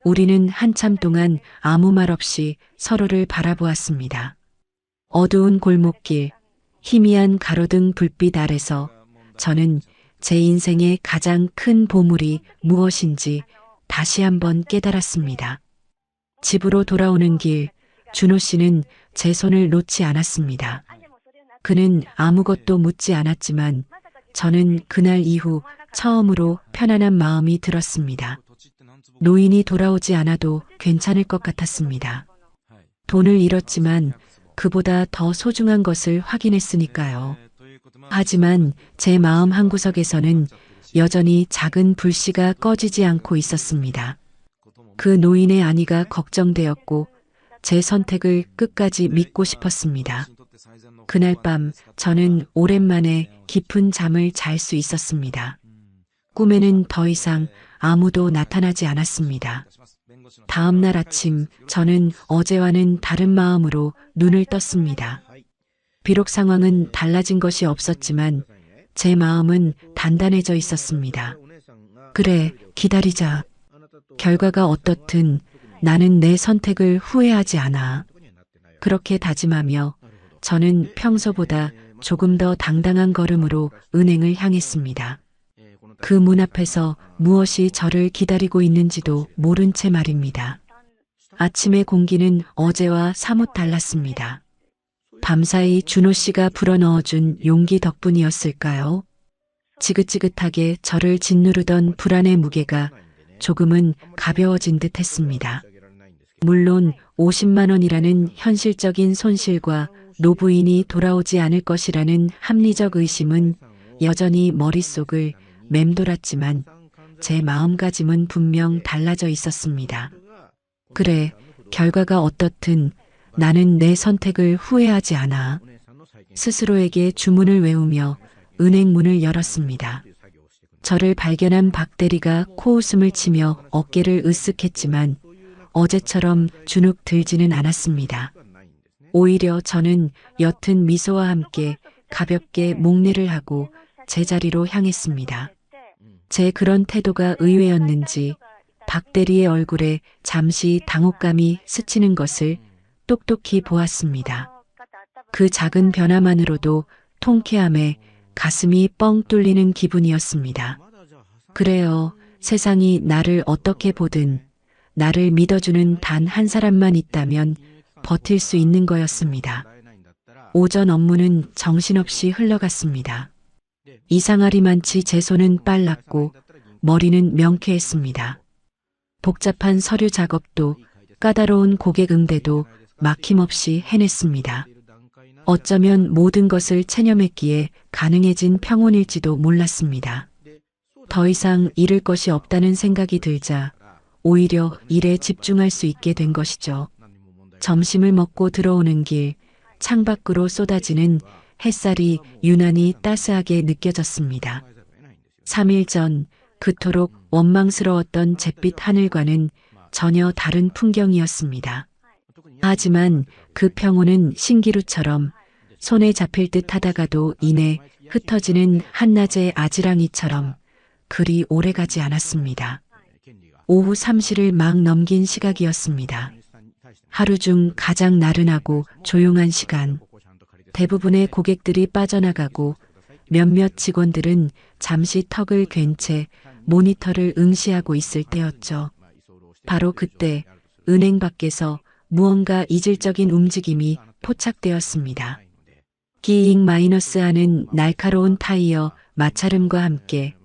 우리는 한참 동안 아무 말 없이 서로를 바라보았습니다. 어두운 골목길, 희미한 가로등 불빛 아래서 저는 제 인생의 가장 큰 보물이 무엇인지 다시 한번 깨달았습니다. 집으로 돌아오는 길, 준호 씨는 제 손을 놓지 않았습니다. 그는 아무것도 묻지 않았지만 저는 그날 이후 처음으로 편안한 마음이 들었습니다. 노인이 돌아오지 않아도 괜찮을 것 같았습니다. 돈을 잃었지만 그보다 더 소중한 것을 확인했으니까요. 하지만 제 마음 한구석에서는 여전히 작은 불씨가 꺼지지 않고 있었습니다. 그 노인의 안위가 걱정되었고 제 선택을 끝까지 믿고 싶었습니다. 그날 밤 저는 오랜만에 깊은 잠을 잘 수 있었습니다. 꿈에는 더 이상 아무도 나타나지 않았습니다. 다음 날 아침 저는 어제와는 다른 마음으로 눈을 떴습니다. 비록 상황은 달라진 것이 없었지만 제 마음은 단단해져 있었습니다. 그래, 기다리자. 결과가 어떻든 나는 내 선택을 후회하지 않아. 그렇게 다짐하며 저는 평소보다 조금 더 당당한 걸음으로 은행을 향했습니다. 그 문 앞에서 무엇이 저를 기다리고 있는지도 모른 채 말입니다. 아침의 공기는 어제와 사뭇 달랐습니다. 밤사이 준호 씨가 불어넣어준 용기 덕분이었을까요? 지긋지긋하게 저를 짓누르던 불안의 무게가 조금은 가벼워진 듯 했습니다. 물론 50만 원이라는 현실적인 손실과 노부인이 돌아오지 않을 것이라는 합리적 의심은 여전히 머릿속을 맴돌았지만 제 마음가짐은 분명 달라져 있었습니다. 그래, 결과가 어떻든 나는 내 선택을 후회하지 않아. 스스로에게 주문을 외우며 은행 문을 열었습니다. 저를 발견한 박 대리가 코웃음을 치며 어깨를 으쓱했지만 어제처럼 주눅 들지는 않았습니다. 오히려 저는 옅은 미소와 함께 가볍게 목례를 하고 제자리로 향했습니다. 제 그런 태도가 의외였는지 박 대리의 얼굴에 잠시 당혹감이 스치는 것을 똑똑히 보았습니다. 그 작은 변화만으로도 통쾌함에 가슴이 뻥 뚫리는 기분이었습니다. 그래요. 세상이 나를 어떻게 보든 나를 믿어주는 단 한 사람만 있다면 버틸 수 있는 거였습니다. 오전 업무는 정신없이 흘러갔습니다. 이상하리만치 제 손은 빨랐고 머리는 명쾌했습니다. 복잡한 서류 작업도 까다로운 고객 응대도 막힘없이 해냈습니다. 어쩌면 모든 것을 체념했기에 가능해진 평온일지도 몰랐습니다. 더 이상 잃을 것이 없다는 생각이 들자 오히려 일에 집중할 수 있게 된 것이죠. 점심을 먹고 들어오는 길, 창밖으로 쏟아지는 햇살이 유난히 따스하게 느껴졌습니다. 3일 전 그토록 원망스러웠던 잿빛 하늘과는 전혀 다른 풍경이었습니다. 하지만 그 평온은 신기루처럼 손에 잡힐 듯 하다가도 이내 흩어지는 한낮의 아지랑이처럼 그리 오래가지 않았습니다. 오후 3시를 막 넘긴 시각이었습니다. 하루 중 가장 나른하고 조용한 시간. 대부분의 고객들이 빠져나가고 몇몇 직원들은 잠시 턱을 괜 채 모니터를 응시하고 있을 때였죠. 바로 그때 은행 밖에서 무언가 이질적인 움직임이 포착되었습니다. 끼잉 마이너스 하는 날카로운 타이어 마찰음과 함께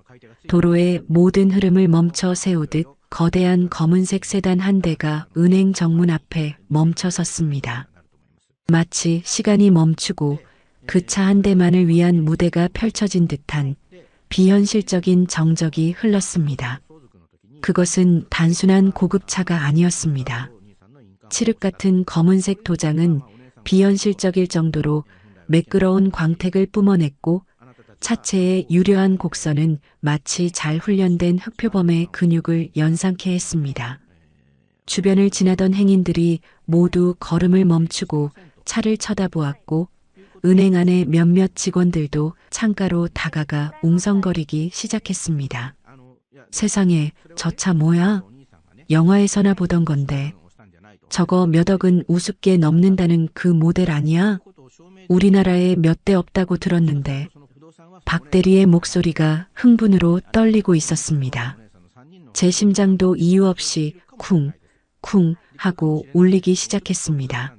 도로의 모든 흐름을 멈춰 세우듯 거대한 검은색 세단 한 대가 은행 정문 앞에 멈춰 섰습니다. 마치 시간이 멈추고 그 차 한 대만을 위한 무대가 펼쳐진 듯한 비현실적인 정적이 흘렀습니다. 그것은 단순한 고급차가 아니었습니다. 칠흑 같은 검은색 도장은 비현실적일 정도로 매끄러운 광택을 뿜어냈고 차체의 유려한 곡선은 마치 잘 훈련된 흑표범의 근육을 연상케 했습니다. 주변을 지나던 행인들이 모두 걸음을 멈추고 차를 쳐다보았고 은행 안의 몇몇 직원들도 창가로 다가가 웅성거리기 시작했습니다. 세상에, 저 차 뭐야? 영화에서나 보던 건데. 저거 몇 억은 우습게 넘는다는 그 모델 아니야? 우리나라에 몇 대 없다고 들었는데. 박 대리의 목소리가 흥분으로 떨리고 있었습니다. 제 심장도 이유 없이 쿵, 쿵 하고 울리기 시작했습니다.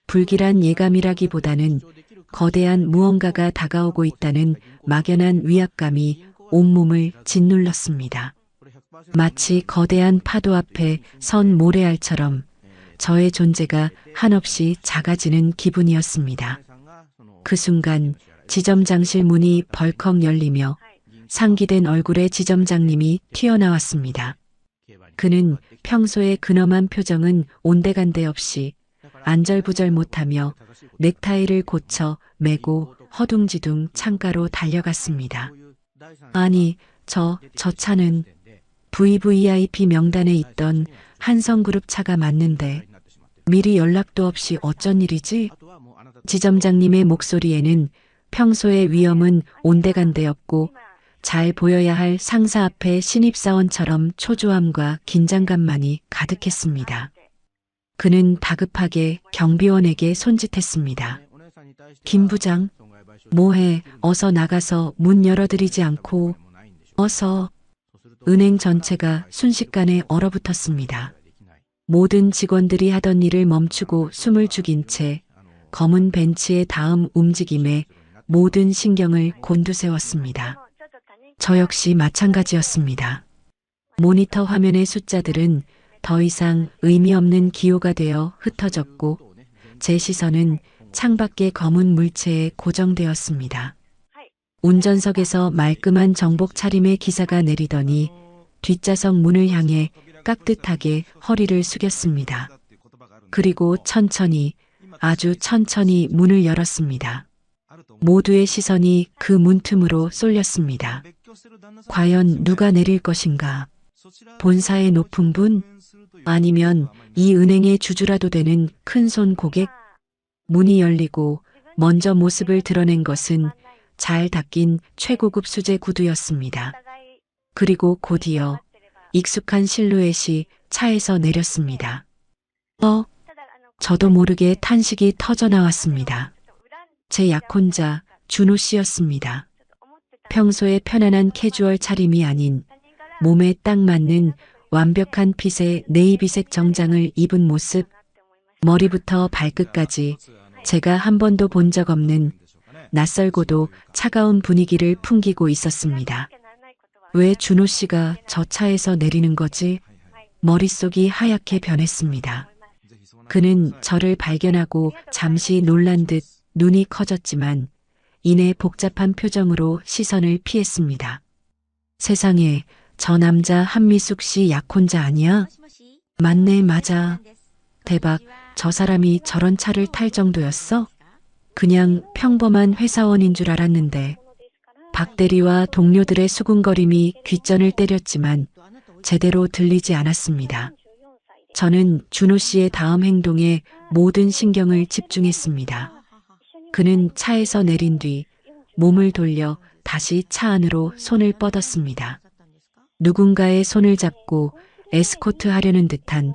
불길한 예감이라기보다는 거대한 무언가가 다가오고 있다는 막연한 위압감이 온몸을 짓눌렀습니다. 마치 거대한 파도 앞에 선 모래알처럼 저의 존재가 한없이 작아지는 기분이었습니다. 그 순간 지점장실 문이 벌컥 열리며 상기된 얼굴의 지점장님이 튀어나왔습니다. 그는 평소의 근엄한 표정은 온데간데 없이 안절부절 못하며 넥타이를 고쳐 매고 허둥지둥 창가로 달려갔습니다. 아니, 저 차는 VVIP 명단에 있던 한성그룹 차가 맞는데 미리 연락도 없이 어쩐 일이지? 지점장님의 목소리에는 평소의 위엄은 온데간데 없고 잘 보여야 할 상사 앞에 신입사원처럼 초조함과 긴장감만이 가득했습니다. 그는 다급하게 경비원에게 손짓했습니다. 김 부장, 뭐해? 어서 나가서 문 열어드리지 않고 어서. 은행 전체가 순식간에 얼어붙었습니다. 모든 직원들이 하던 일을 멈추고 숨을 죽인 채 검은 벤치의 다음 움직임에 모든 신경을 곤두세웠습니다. 저 역시 마찬가지였습니다. 모니터 화면의 숫자들은 더 이상 의미 없는 기호가 되어 흩어졌고 제 시선은 창밖의 검은 물체에 고정되었습니다. 운전석에서 말끔한 정복 차림의 기사가 내리더니 뒷좌석 문을 향해 깍듯하게 허리를 숙였습니다. 그리고 천천히, 아주 천천히 문을 열었습니다. 모두의 시선이 그 문틈으로 쏠렸습니다. 과연 누가 내릴 것인가? 본사의 높은 분? 아니면 이 은행의 주주라도 되는 큰손 고객? 문이 열리고 먼저 모습을 드러낸 것은 잘 닦인 최고급 수제 구두였습니다. 그리고 곧이어 익숙한 실루엣이 차에서 내렸습니다. 저도 모르게 탄식이 터져 나왔습니다. 제 약혼자 준호 씨였습니다. 평소에 편안한 캐주얼 차림이 아닌 몸에 딱 맞는 완벽한 핏의 네이비색 정장을 입은 모습, 머리부터 발끝까지 제가 한 번도 본 적 없는 낯설고도 차가운 분위기를 풍기고 있었습니다. 왜 준호 씨가 저 차에서 내리는 거지? 머릿속이 하얗게 변했습니다. 그는 저를 발견하고 잠시 놀란 듯 눈이 커졌지만 이내 복잡한 표정으로 시선을 피했습니다. 세상에, 저 남자 한미숙 씨 약혼자 아니야? 맞네, 맞아. 대박, 저 사람이 저런 차를 탈 정도였어? 그냥 평범한 회사원인 줄 알았는데. 박 대리와 동료들의 수군거림이 귓전을 때렸지만 제대로 들리지 않았습니다. 저는 준호 씨의 다음 행동에 모든 신경을 집중했습니다. 그는 차에서 내린 뒤 몸을 돌려 다시 차 안으로 손을 뻗었습니다. 누군가의 손을 잡고 에스코트 하려는 듯한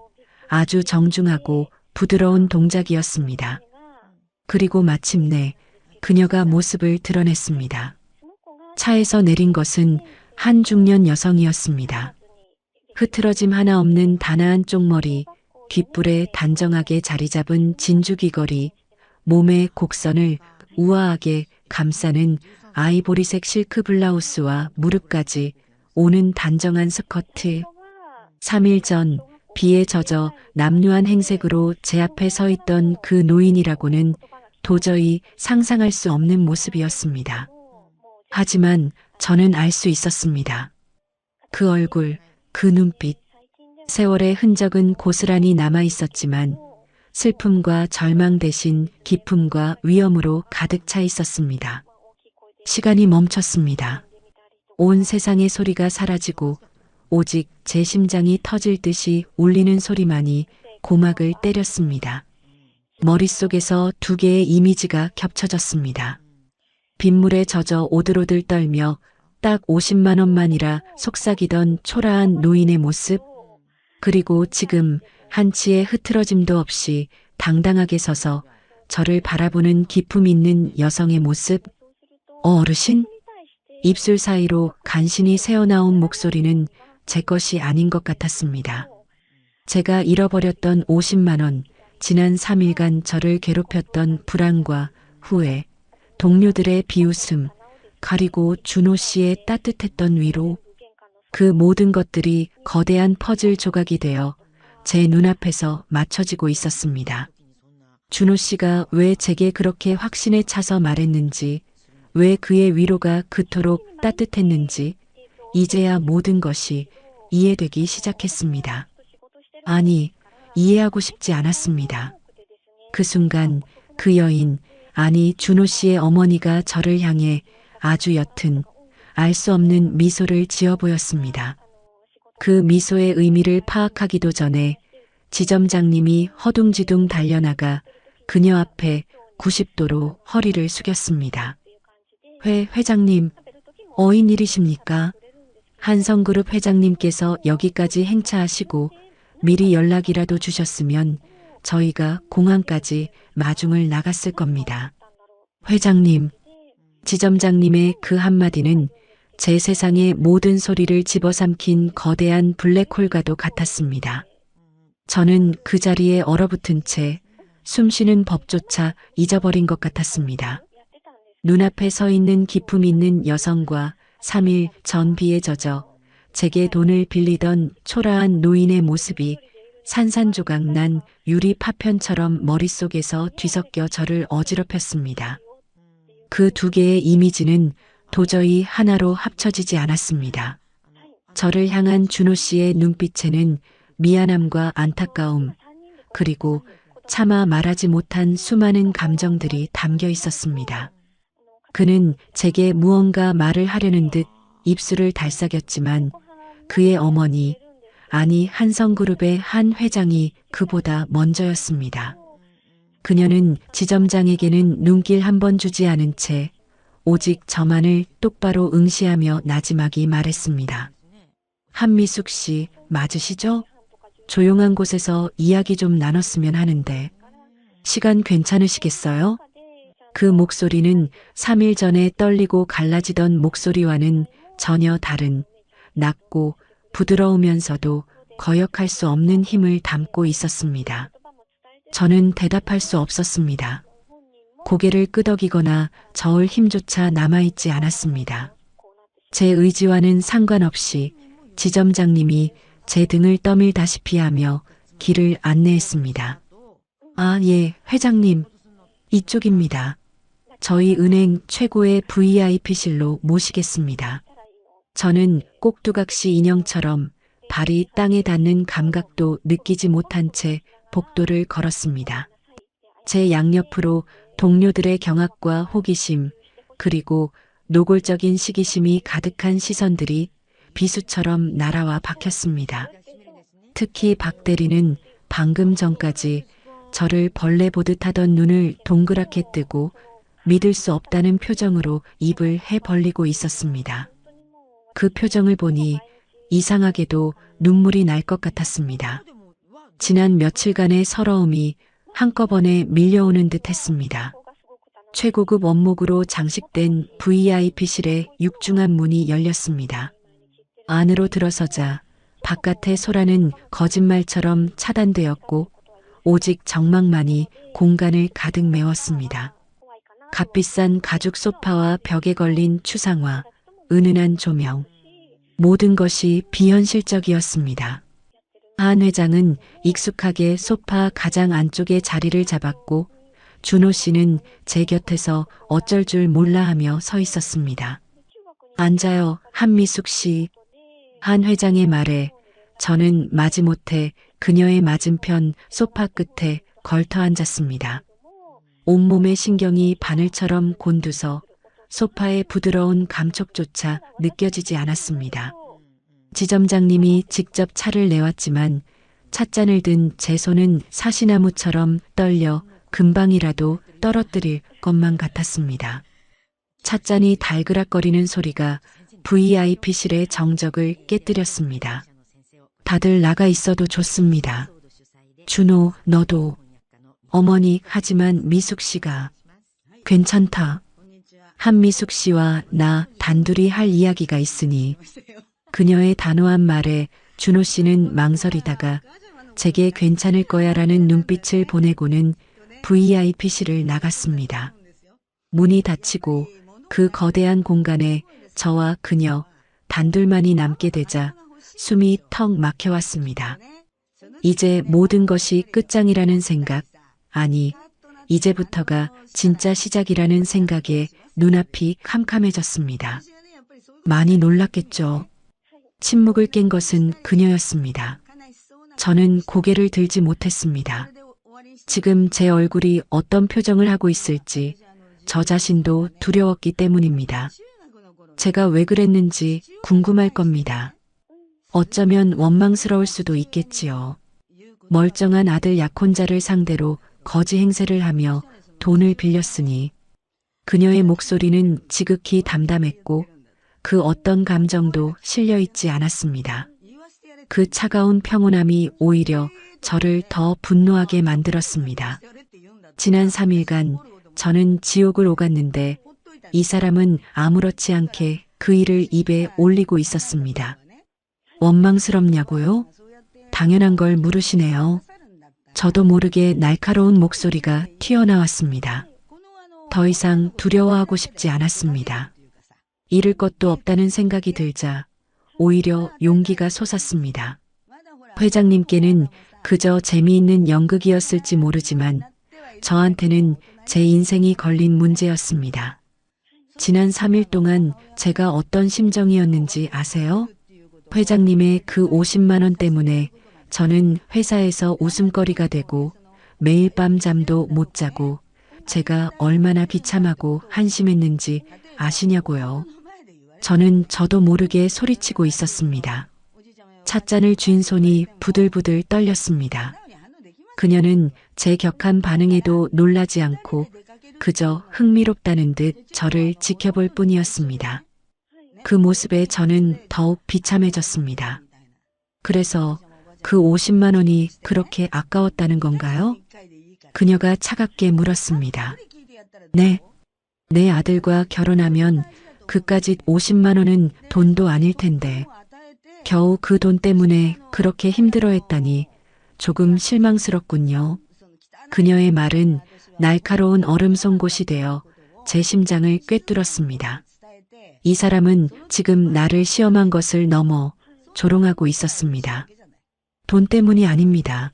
아주 정중하고 부드러운 동작이었습니다. 그리고 마침내 그녀가 모습을 드러냈습니다. 차에서 내린 것은 한 중년 여성이었습니다. 흐트러짐 하나 없는 단아한 쪽머리, 귓불에 단정하게 자리 잡은 진주 귀걸이, 몸의 곡선을 우아하게 감싸는 아이보리색 실크 블라우스와 무릎까지 오는 단정한 스커트. 3일 전 비에 젖어 남루한 행색으로 제 앞에 서 있던 그 노인이라고는 도저히 상상할 수 없는 모습이었습니다. 하지만 저는 알 수 있었습니다. 그 얼굴, 그 눈빛, 세월의 흔적은 고스란히 남아 있었지만 슬픔과 절망 대신 기쁨과 위엄으로 가득 차 있었습니다. 시간이 멈췄습니다. 온 세상의 소리가 사라지고 오직 제 심장이 터질 듯이 울리는 소리만이 고막을 때렸습니다. 머릿속에서 두 개의 이미지가 겹쳐졌습니다. 빗물에 젖어 오들오들 떨며 딱 50만 원만이라 속삭이던 초라한 노인의 모습, 그리고 지금 한치의 흐트러짐도 없이 당당하게 서서 저를 바라보는 기품 있는 여성의 모습. 어르신? 입술 사이로 간신히 새어나온 목소리는 제 것이 아닌 것 같았습니다. 제가 잃어버렸던 50만 원, 지난 3일간 저를 괴롭혔던 불안과 후회, 동료들의 비웃음, 그리고 준호 씨의 따뜻했던 위로, 그 모든 것들이 거대한 퍼즐 조각이 되어 제 눈앞에서 맞춰지고 있었습니다. 준호 씨가 왜 제게 그렇게 확신에 차서 말했는지, 왜 그의 위로가 그토록 따뜻했는지, 이제야 모든 것이 이해되기 시작했습니다. 아니, 이해하고 싶지 않았습니다. 그 순간 그 여인, 아니 준호 씨의 어머니가 저를 향해 아주 옅은 알 수 없는 미소를 지어 보였습니다. 그 미소의 의미를 파악하기도 전에 지점장님이 허둥지둥 달려나가 그녀 앞에 90도로 허리를 숙였습니다. 회장님, 어인 일이십니까? 한성그룹 회장님께서 여기까지 행차하시고 미리 연락이라도 주셨으면 저희가 공항까지 마중을 나갔을 겁니다. 회장님, 지점장님의 그 한마디는 제 세상의 모든 소리를 집어삼킨 거대한 블랙홀과도 같았습니다. 저는 그 자리에 얼어붙은 채 숨쉬는 법조차 잊어버린 것 같았습니다. 눈앞에 서 있는 기품 있는 여성과 3일 전 비에 젖어 제게 돈을 빌리던 초라한 노인의 모습이 산산조각 난 유리 파편처럼 머릿속에서 뒤섞여 저를 어지럽혔습니다. 그 두 개의 이미지는 도저히 하나로 합쳐지지 않았습니다. 저를 향한 준호 씨의 눈빛에는 미안함과 안타까움, 그리고 차마 말하지 못한 수많은 감정들이 담겨 있었습니다. 그는 제게 무언가 말을 하려는 듯 입술을 달싹였지만 그의 어머니, 아니 한성그룹의 한 회장이 그보다 먼저였습니다. 그녀는 지점장에게는 눈길 한 번 주지 않은 채 오직 저만을 똑바로 응시하며 나지막이 말했습니다. 한미숙 씨 맞으시죠? 조용한 곳에서 이야기 좀 나눴으면 하는데 시간 괜찮으시겠어요? 그 목소리는 3일 전에 떨리고 갈라지던 목소리와는 전혀 다른 낮고 부드러우면서도 거역할 수 없는 힘을 담고 있었습니다. 저는 대답할 수 없었습니다. 고개를 끄덕이거나 저을 힘조차 남아있지 않았습니다. 제 의지와는 상관없이 지점장님이 제 등을 떠밀다시피 하며 길을 안내했습니다. 아, 예, 회장님. 이쪽입니다. 저희 은행 최고의 VIP실로 모시겠습니다. 저는 꼭두각시 인형처럼 발이 땅에 닿는 감각도 느끼지 못한 채 복도를 걸었습니다. 제 양옆으로 동료들의 경악과 호기심, 그리고 노골적인 시기심이 가득한 시선들이 비수처럼 날아와 박혔습니다. 특히 박 대리는 방금 전까지 저를 벌레 보듯 하던 눈을 동그랗게 뜨고 믿을 수 없다는 표정으로 입을 해 벌리고 있었습니다. 그 표정을 보니 이상하게도 눈물이 날 것 같았습니다. 지난 며칠간의 서러움이 한꺼번에 밀려오는 듯 했습니다. 최고급 원목으로 장식된 VIP실의 육중한 문이 열렸습니다. 안으로 들어서자 바깥의 소라는 거짓말처럼 차단되었고 오직 정막만이 공간을 가득 메웠습니다. 값비싼 가죽 소파와 벽에 걸린 추상화, 은은한 조명, 모든 것이 비현실적이었습니다. 한 회장은 익숙하게 소파 가장 안쪽에 자리를 잡았고 준호 씨는 제 곁에서 어쩔 줄 몰라 하며 서 있었습니다. 앉아요, 한미숙 씨. 한 회장의 말에 저는 마지못해 그녀의 맞은편 소파 끝에 걸터 앉았습니다. 온몸의 신경이 바늘처럼 곤두서 소파의 부드러운 감촉조차 느껴지지 않았습니다. 지점장님이 직접 차를 내왔지만 찻잔을 든 제 손은 사시나무처럼 떨려 금방이라도 떨어뜨릴 것만 같았습니다. 찻잔이 달그락거리는 소리가 VIP실의 정적을 깨뜨렸습니다. 다들 나가 있어도 좋습니다. 준호, 너도. 어머니, 하지만 미숙 씨가. 괜찮다. 한미숙 씨와 나 단둘이 할 이야기가 있으니. 그녀의 단호한 말에 준호 씨는 망설이다가 제게 괜찮을 거야라는 눈빛을 보내고는 VIP실을 나갔습니다. 문이 닫히고 그 거대한 공간에 저와 그녀 단둘만이 남게 되자 숨이 턱 막혀왔습니다. 이제 모든 것이 끝장이라는 생각, 아니, 이제부터가 진짜 시작이라는 생각에 눈앞이 캄캄해졌습니다. 많이 놀랐겠죠. 침묵을 깬 것은 그녀였습니다. 저는 고개를 들지 못했습니다. 지금 제 얼굴이 어떤 표정을 하고 있을지 저 자신도 두려웠기 때문입니다. 제가 왜 그랬는지 궁금할 겁니다. 어쩌면 원망스러울 수도 있겠지요. 멀쩡한 아들 약혼자를 상대로 거지 행세를 하며 돈을 빌렸으니. 그녀의 목소리는 지극히 담담했고 그 어떤 감정도 실려있지 않았습니다. 그 차가운 평온함이 오히려 저를 더 분노하게 만들었습니다. 지난 3일간 저는 지옥을 오갔는데 이 사람은 아무렇지 않게 그 일을 입에 올리고 있었습니다. 원망스럽냐고요? 당연한 걸 물으시네요. 저도 모르게 날카로운 목소리가 튀어나왔습니다. 더 이상 두려워하고 싶지 않았습니다. 잃을 것도 없다는 생각이 들자 오히려 용기가 솟았습니다. 회장님께는 그저 재미있는 연극이었을지 모르지만 저한테는 제 인생이 걸린 문제였습니다. 지난 3일 동안 제가 어떤 심정이었는지 아세요? 회장님의 그 50만 원 때문에 저는 회사에서 웃음거리가 되고 매일 밤 잠도 못 자고 제가 얼마나 비참하고 한심했는지 아시냐고요. 저도 모르게 소리치고 있었습니다. 찻잔을 쥔 손이 부들부들 떨렸습니다. 그녀는 제 격한 반응에도 놀라지 않고 그저 흥미롭다는 듯 저를 지켜볼 뿐이었습니다. 그 모습에 저는 더욱 비참해졌습니다. 그래서 그 50만 원이 그렇게 아까웠다는 건가요? 그녀가 차갑게 물었습니다. 네. 내 아들과 결혼하면 그까짓 50만 원은 돈도 아닐 텐데 겨우 그 돈 때문에 그렇게 힘들어했다니 조금 실망스럽군요. 그녀의 말은 날카로운 얼음 송곳이 되어 제 심장을 꿰뚫었습니다. 이 사람은 지금 나를 시험한 것을 넘어 조롱하고 있었습니다. 돈 때문이 아닙니다.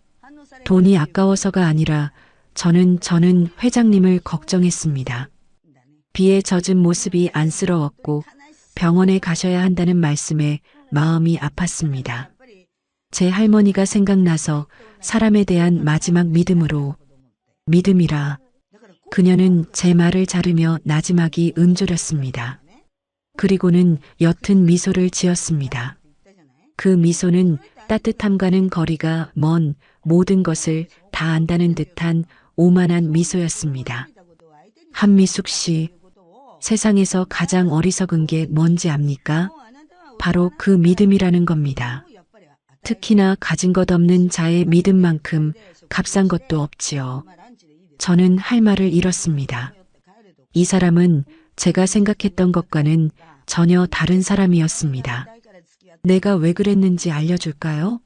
돈이 아까워서가 아니라 저는 회장님을 걱정했습니다. 비에 젖은 모습이 안쓰러웠고 병원에 가셔야 한다는 말씀에 마음이 아팠습니다. 제 할머니가 생각나서 사람에 대한 마지막 믿음이라. 그녀는 제 말을 자르며 나지막이 음조렸습니다. 그리고는 옅은 미소를 지었습니다. 그 미소는 따뜻함과는 거리가 먼 모든 것을 다 안다는 듯한 오만한 미소였습니다. 한미숙 씨, 세상에서 가장 어리석은 게 뭔지 압니까? 바로 그 믿음이라는 겁니다. 특히나 가진 것 없는 자의 믿음만큼 값싼 것도 없지요. 저는 할 말을 잃었습니다. 이 사람은 제가 생각했던 것과는 전혀 다른 사람이었습니다. 내가 왜 그랬는지 알려줄까요?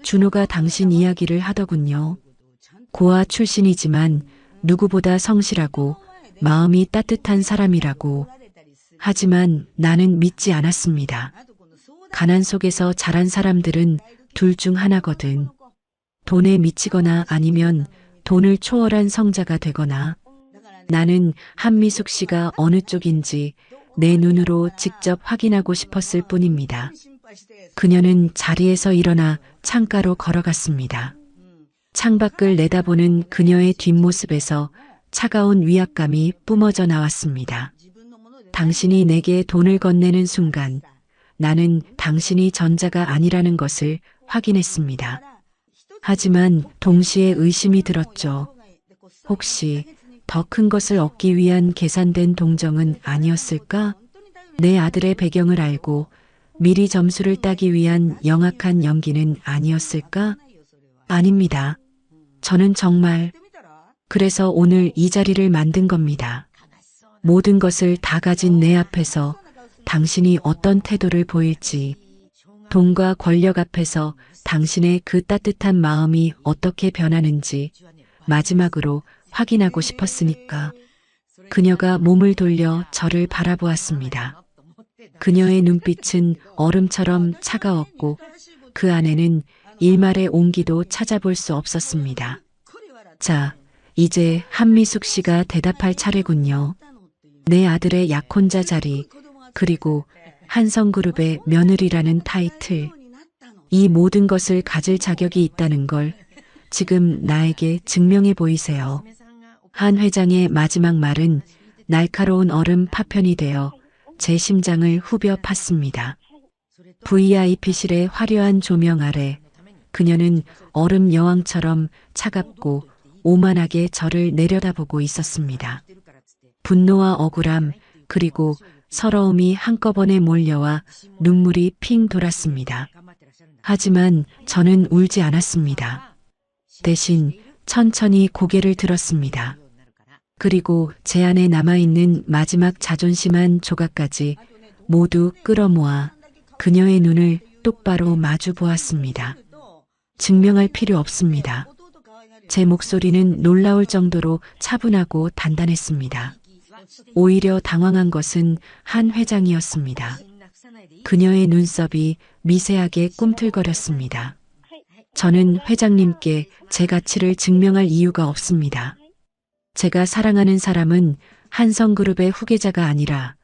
준호가 당신 이야기를 하더군요. 고아 출신이지만 누구보다 성실하고 마음이 따뜻한 사람이라고. 하지만 나는 믿지 않았습니다. 가난 속에서 자란 사람들은 둘 중 하나거든. 돈에 미치거나 아니면 돈을 초월한 성자가 되거나. 나는 한미숙 씨가 어느 쪽인지 내 눈으로 직접 확인하고 싶었을 뿐입니다. 그녀는 자리에서 일어나 창가로 걸어갔습니다. 창밖을 내다보는 그녀의 뒷모습에서 차가운 위압감이 뿜어져 나왔습니다. 당신이 내게 돈을 건네는 순간 나는 당신이 전자가 아니라는 것을 확인했습니다. 하지만 동시에 의심이 들었죠. 혹시 더 큰 것을 얻기 위한 계산된 동정은 아니었을까? 내 아들의 배경을 알고 미리 점수를 따기 위한 영악한 연기는 아니었을까? 아닙니다. 저는 정말 그래서 오늘 이 자리를 만든 겁니다. 모든 것을 다 가진 내 앞에서 당신이 어떤 태도를 보일지, 돈과 권력 앞에서 당신의 그 따뜻한 마음이 어떻게 변하는지 마지막으로 확인하고 싶었으니까. 그녀가 몸을 돌려 저를 바라보았습니다. 그녀의 눈빛은 얼음처럼 차가웠고 그 안에는 일말의 온기도 찾아볼 수 없었습니다. 자, 이제 한미숙 씨가 대답할 차례군요. 내 아들의 약혼자 자리, 그리고 한성그룹의 며느리라는 타이틀. 이 모든 것을 가질 자격이 있다는 걸 지금 나에게 증명해 보이세요. 한 회장의 마지막 말은 날카로운 얼음 파편이 되어 제 심장을 후벼 팠습니다. VIP실의 화려한 조명 아래 그녀는 얼음 여왕처럼 차갑고 오만하게 저를 내려다보고 있었습니다. 분노와 억울함 그리고 서러움이 한꺼번에 몰려와 눈물이 핑 돌았습니다. 하지만 저는 울지 않았습니다. 대신 천천히 고개를 들었습니다. 그리고 제 안에 남아있는 마지막 자존심 조각까지 모두 끌어모아 그녀의 눈을 똑바로 마주 보았습니다. 증명할 필요 없습니다. 제 목소리는 놀라울 정도로 차분하고 단단했습니다. 오히려 당황한 것은 한 회장이었습니다. 그녀의 눈썹이 미세하게 꿈틀거렸습니다. 저는 회장님께 제 가치를 증명할 이유가 없습니다. 제가 사랑하는 사람은 한성그룹의 후계자가 아니라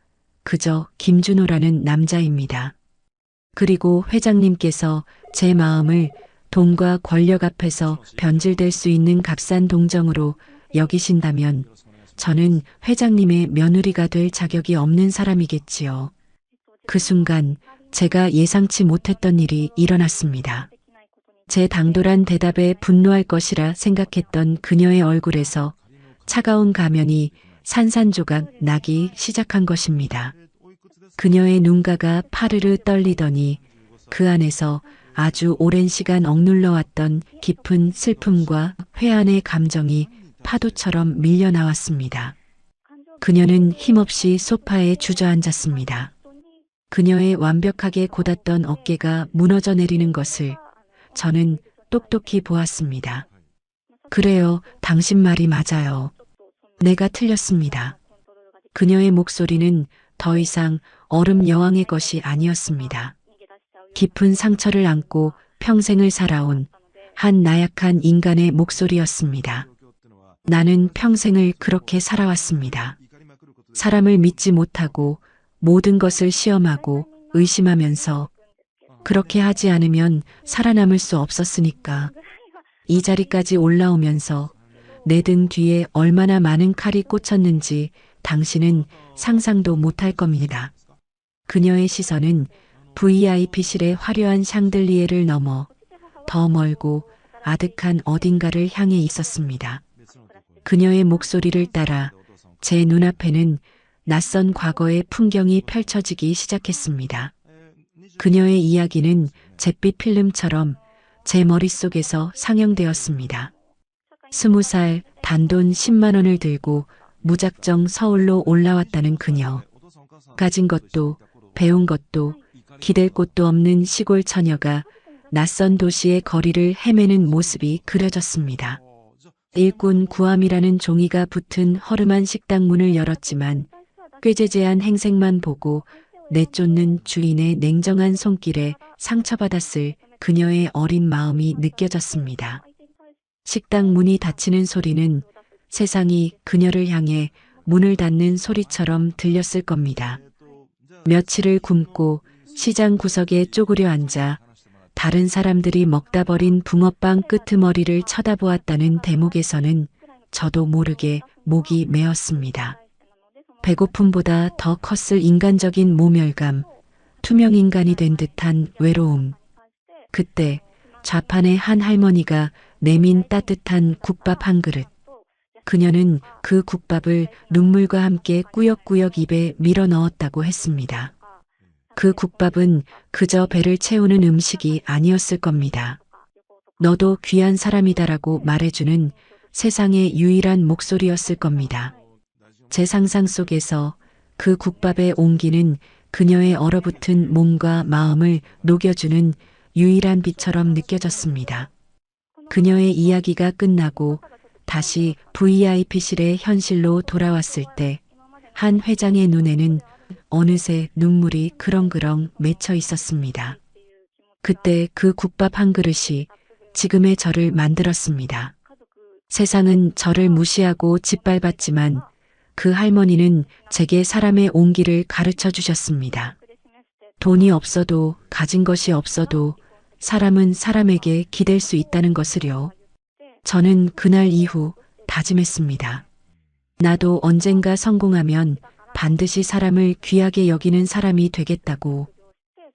그저 김준호라는 남자입니다. 그리고 회장님께서 제 마음을 돈과 권력 앞에서 변질될 수 있는 값싼 동정으로 여기신다면 저는 회장님의 며느리가 될 자격이 없는 사람이겠지요. 그 순간 제가 예상치 못했던 일이 일어났습니다. 제 당돌한 대답에 분노할 것이라 생각했던 그녀의 얼굴에서 차가운 가면이 산산조각 나기 시작한 것입니다. 그녀의 눈가가 파르르 떨리더니 그 안에서 아주 오랜 시간 억눌러왔던 깊은 슬픔과 회한의 감정이 파도처럼 밀려나왔습니다. 그녀는 힘없이 소파에 주저앉았습니다. 그녀의 완벽하게 곧았던 어깨가 무너져 내리는 것을 저는 똑똑히 보았습니다. 그래요, 당신 말이 맞아요. 내가 틀렸습니다. 그녀의 목소리는 더 이상 얼음 여왕의 것이 아니었습니다. 깊은 상처를 안고 평생을 살아온 한 나약한 인간의 목소리였습니다. 나는 평생을 그렇게 살아왔습니다. 사람을 믿지 못하고 모든 것을 시험하고 의심하면서 그렇게 하지 않으면 살아남을 수 없었으니까. 이 자리까지 올라오면서 내 등 뒤에 얼마나 많은 칼이 꽂혔는지 당신은 상상도 못할 겁니다. 그녀의 시선은 VIP실의 화려한 샹들리에를 넘어 더 멀고 아득한 어딘가를 향해 있었습니다. 그녀의 목소리를 따라 제 눈앞에는 낯선 과거의 풍경이 펼쳐지기 시작했습니다. 그녀의 이야기는 잿빛 필름처럼 제 머릿속에서 상영되었습니다. 20살 단돈 10만 원을 들고 무작정 서울로 올라왔다는 그녀. 가진 것도 배운 것도 기댈 곳도 없는 시골 처녀가 낯선 도시의 거리를 헤매는 모습이 그려졌습니다. 일꾼 구함이라는 종이가 붙은 허름한 식당 문을 열었지만 꾀죄죄한 행색만 보고 내쫓는 주인의 냉정한 손길에 상처받았을 그녀의 어린 마음이 느껴졌습니다. 식당 문이 닫히는 소리는 세상이 그녀를 향해 문을 닫는 소리처럼 들렸을 겁니다. 며칠을 굶고 시장 구석에 쪼그려 앉아 다른 사람들이 먹다 버린 붕어빵 끄트머리를 쳐다보았다는 대목에서는 저도 모르게 목이 메었습니다. 배고픔보다 더 컸을 인간적인 모멸감, 투명 인간이 된 듯한 외로움. 그때 좌판의 한 할머니가 내민 따뜻한 국밥 한 그릇. 그녀는 그 국밥을 눈물과 함께 꾸역꾸역 입에 밀어 넣었다고 했습니다. 그 국밥은 그저 배를 채우는 음식이 아니었을 겁니다. 너도 귀한 사람이다라고 말해주는 세상의 유일한 목소리였을 겁니다. 제 상상 속에서 그 국밥의 온기는 그녀의 얼어붙은 몸과 마음을 녹여주는 유일한 빛처럼 느껴졌습니다. 그녀의 이야기가 끝나고 다시 VIP실의 현실로 돌아왔을 때 한 회장의 눈에는 어느새 눈물이 그렁그렁 맺혀 있었습니다. 그때 그 국밥 한 그릇이 지금의 저를 만들었습니다. 세상은 저를 무시하고 짓밟았지만 그 할머니는 제게 사람의 온기를 가르쳐 주셨습니다. 돈이 없어도 가진 것이 없어도 사람은 사람에게 기댈 수 있다는 것을요. 저는 그날 이후 다짐했습니다. 나도 언젠가 성공하면 반드시 사람을 귀하게 여기는 사람이 되겠다고,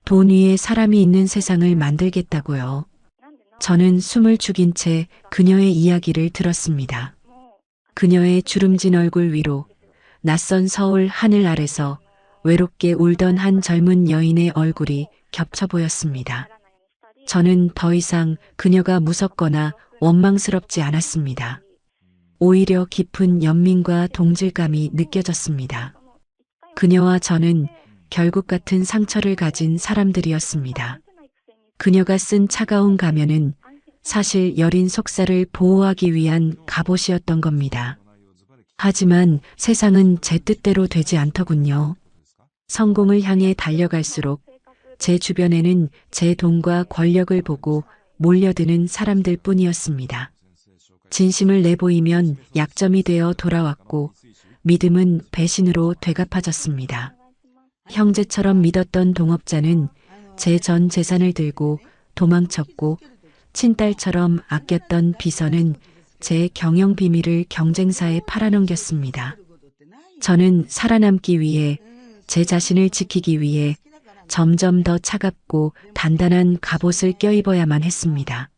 돈 위에 사람이 있는 세상을 만들겠다고요. 저는 숨을 죽인 채 그녀의 이야기를 들었습니다. 그녀의 주름진 얼굴 위로 낯선 서울 하늘 아래서 외롭게 울던 한 젊은 여인의 얼굴이 겹쳐 보였습니다. 저는 더 이상 그녀가 무섭거나 원망스럽지 않았습니다. 오히려 깊은 연민과 동질감이 느껴졌습니다. 그녀와 저는 결국 같은 상처를 가진 사람들이었습니다. 그녀가 쓴 차가운 가면은 사실 여린 속살을 보호하기 위한 갑옷이었던 겁니다. 하지만 세상은 제 뜻대로 되지 않더군요. 성공을 향해 달려갈수록 제 주변에는 제 돈과 권력을 보고 몰려드는 사람들 뿐이었습니다. 진심을 내보이면 약점이 되어 돌아왔고 믿음은 배신으로 되갚아졌습니다. 형제처럼 믿었던 동업자는 제 전 재산을 들고 도망쳤고 친딸처럼 아꼈던 비서는 제 경영 비밀을 경쟁사에 팔아넘겼습니다. 저는 살아남기 위해 제 자신을 지키기 위해 점점 더 차갑고 단단한 갑옷을 껴입어야만 했습니다.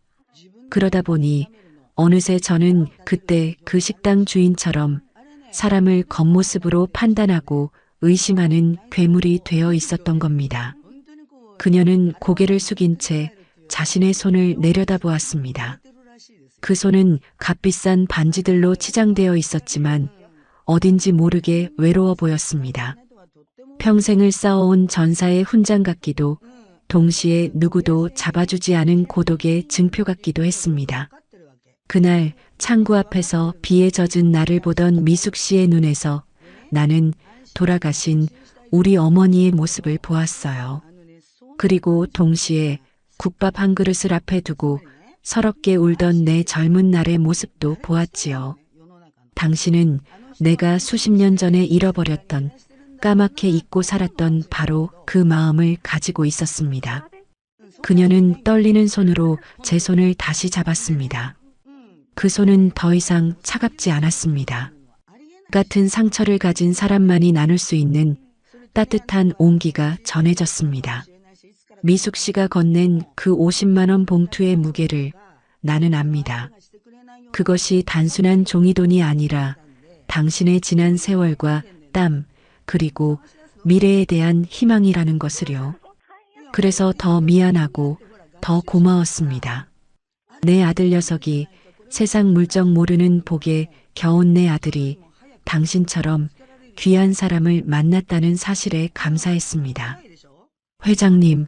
그러다 보니 어느새 저는 그때 그 식당 주인처럼 사람을 겉모습으로 판단하고 의심하는 괴물이 되어 있었던 겁니다. 그녀는 고개를 숙인 채 자신의 손을 내려다보았습니다. 그 손은 값비싼 반지들로 치장되어 있었지만 어딘지 모르게 외로워 보였습니다. 평생을 쌓아온 전사의 훈장 같기도 동시에 누구도 잡아주지 않은 고독의 증표 같기도 했습니다. 그날 창구 앞에서 비에 젖은 나를 보던 미숙 씨의 눈에서 나는 돌아가신 우리 어머니의 모습을 보았어요. 그리고 동시에 국밥 한 그릇을 앞에 두고 서럽게 울던 내 젊은 날의 모습도 보았지요. 당신은 내가 수십 년 전에 잃어버렸던 까맣게 잊고 살았던 바로 그 마음을 가지고 있었습니다. 그녀는 떨리는 손으로 제 손을 다시 잡았습니다. 그 손은 더 이상 차갑지 않았습니다. 같은 상처를 가진 사람만이 나눌 수 있는 따뜻한 온기가 전해졌습니다. 미숙 씨가 건넨 그 50만 원 봉투의 무게를 나는 압니다. 그것이 단순한 종이돈이 아니라 당신의 지난 세월과 땀, 그리고 미래에 대한 희망이라는 것을요. 그래서 더 미안하고 더 고마웠습니다. 내 아들 녀석이 세상 물정 모르는 복에 겨운 내 아들이 당신처럼 귀한 사람을 만났다는 사실에 감사했습니다. 회장님,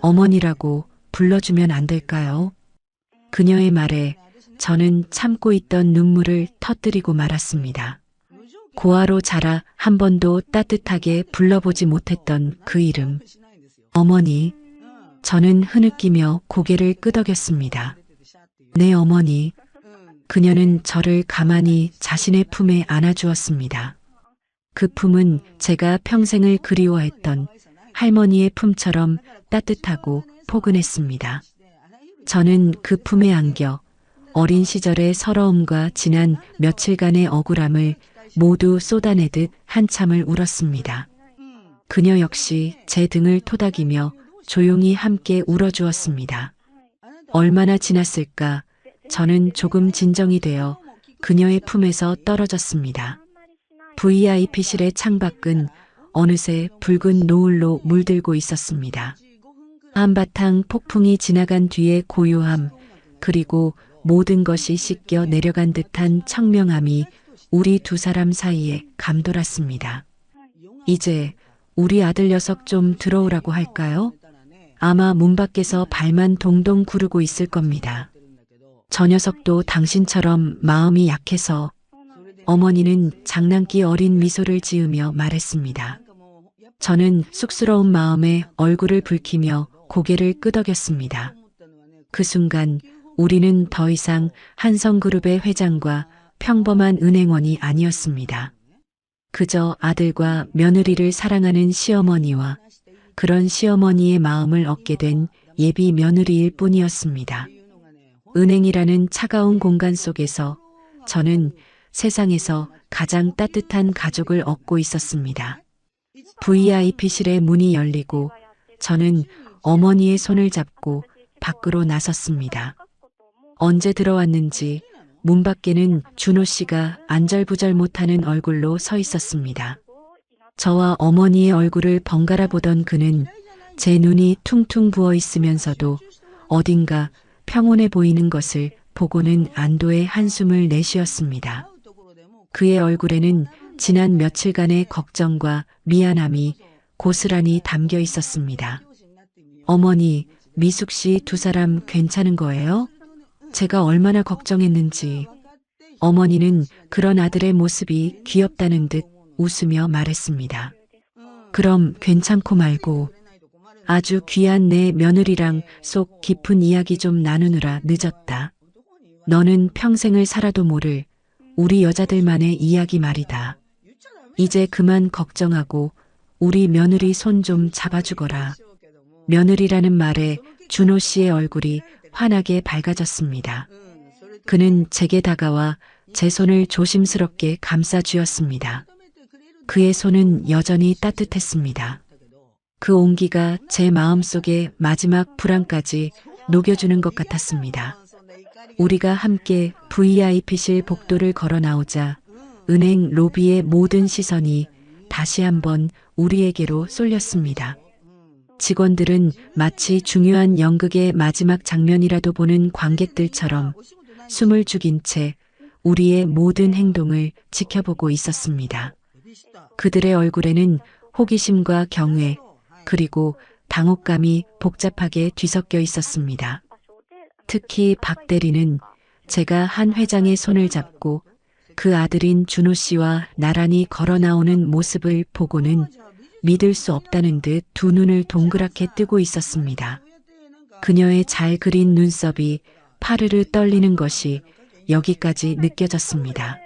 어머니라고 불러주면 안 될까요? 그녀의 말에 저는 참고 있던 눈물을 터뜨리고 말았습니다. 고아로 자라 한 번도 따뜻하게 불러보지 못했던 그 이름. 어머니. 저는 흐느끼며 고개를 끄덕였습니다. 네, 어머니. 그녀는 저를 가만히 자신의 품에 안아주었습니다. 그 품은 제가 평생을 그리워했던 할머니의 품처럼 따뜻하고 포근했습니다. 저는 그 품에 안겨 어린 시절의 서러움과 지난 며칠간의 억울함을 모두 쏟아내듯 한참을 울었습니다. 그녀 역시 제 등을 토닥이며 조용히 함께 울어주었습니다. 얼마나 지났을까? 저는 조금 진정이 되어 그녀의 품에서 떨어졌습니다. VIP실의 창밖은 어느새 붉은 노을로 물들고 있었습니다. 한바탕 폭풍이 지나간 뒤의 고요함, 그리고 모든 것이 씻겨 내려간 듯한 청명함이 우리 두 사람 사이에 감돌았습니다. 이제 우리 아들 녀석 좀 들어오라고 할까요? 아마 문 밖에서 발만 동동 구르고 있을 겁니다. 저 녀석도 당신처럼 마음이 약해서. 어머니는 장난기 어린 미소를 지으며 말했습니다. 저는 쑥스러운 마음에 얼굴을 붉히며 고개를 끄덕였습니다. 그 순간 우리는 더 이상 한성그룹의 회장과 평범한 은행원이 아니었습니다. 그저 아들과 며느리를 사랑하는 시어머니와 그런 시어머니의 마음을 얻게 된 예비 며느리일 뿐이었습니다. 은행이라는 차가운 공간 속에서 저는 세상에서 가장 따뜻한 가족을 얻고 있었습니다. VIP실의 문이 열리고 저는 어머니의 손을 잡고 밖으로 나섰습니다. 언제 들어왔는지 문 밖에는 준호 씨가 안절부절 못하는 얼굴로 서 있었습니다. 저와 어머니의 얼굴을 번갈아 보던 그는 제 눈이 퉁퉁 부어 있으면서도 어딘가 평온해 보이는 것을 보고는 안도의 한숨을 내쉬었습니다. 그의 얼굴에는 지난 며칠간의 걱정과 미안함이 고스란히 담겨 있었습니다. 어머니, 미숙 씨 두 사람 괜찮은 거예요? 제가 얼마나 걱정했는지. 어머니는 그런 아들의 모습이 귀엽다는 듯 웃으며 말했습니다. 그럼 괜찮고 말고 아주 귀한 내 며느리랑 속 깊은 이야기 좀 나누느라 늦었다. 너는 평생을 살아도 모를 우리 여자들만의 이야기 말이다. 이제 그만 걱정하고 우리 며느리 손 좀 잡아주거라. 며느리라는 말에 준호 씨의 얼굴이 환하게 밝아졌습니다. 그는 제게 다가와 제 손을 조심스럽게 감싸 쥐었습니다. 그의 손은 여전히 따뜻했습니다. 그 온기가 제 마음속에 마지막 불안까지 녹여주는 것 같았습니다. 우리가 함께 VIP실 복도를 걸어 나오자 은행 로비의 모든 시선이 다시 한번 우리에게로 쏠렸습니다. 직원들은 마치 중요한 연극의 마지막 장면이라도 보는 관객들처럼 숨을 죽인 채 우리의 모든 행동을 지켜보고 있었습니다. 그들의 얼굴에는 호기심과 경외, 그리고 당혹감이 복잡하게 뒤섞여 있었습니다. 특히 박 대리는 제가 한 회장의 손을 잡고 그 아들인 준호 씨와 나란히 걸어 나오는 모습을 보고는 믿을 수 없다는 듯 두 눈을 동그랗게 뜨고 있었습니다. 그녀의 잘 그린 눈썹이 파르르 떨리는 것이 여기까지 느껴졌습니다.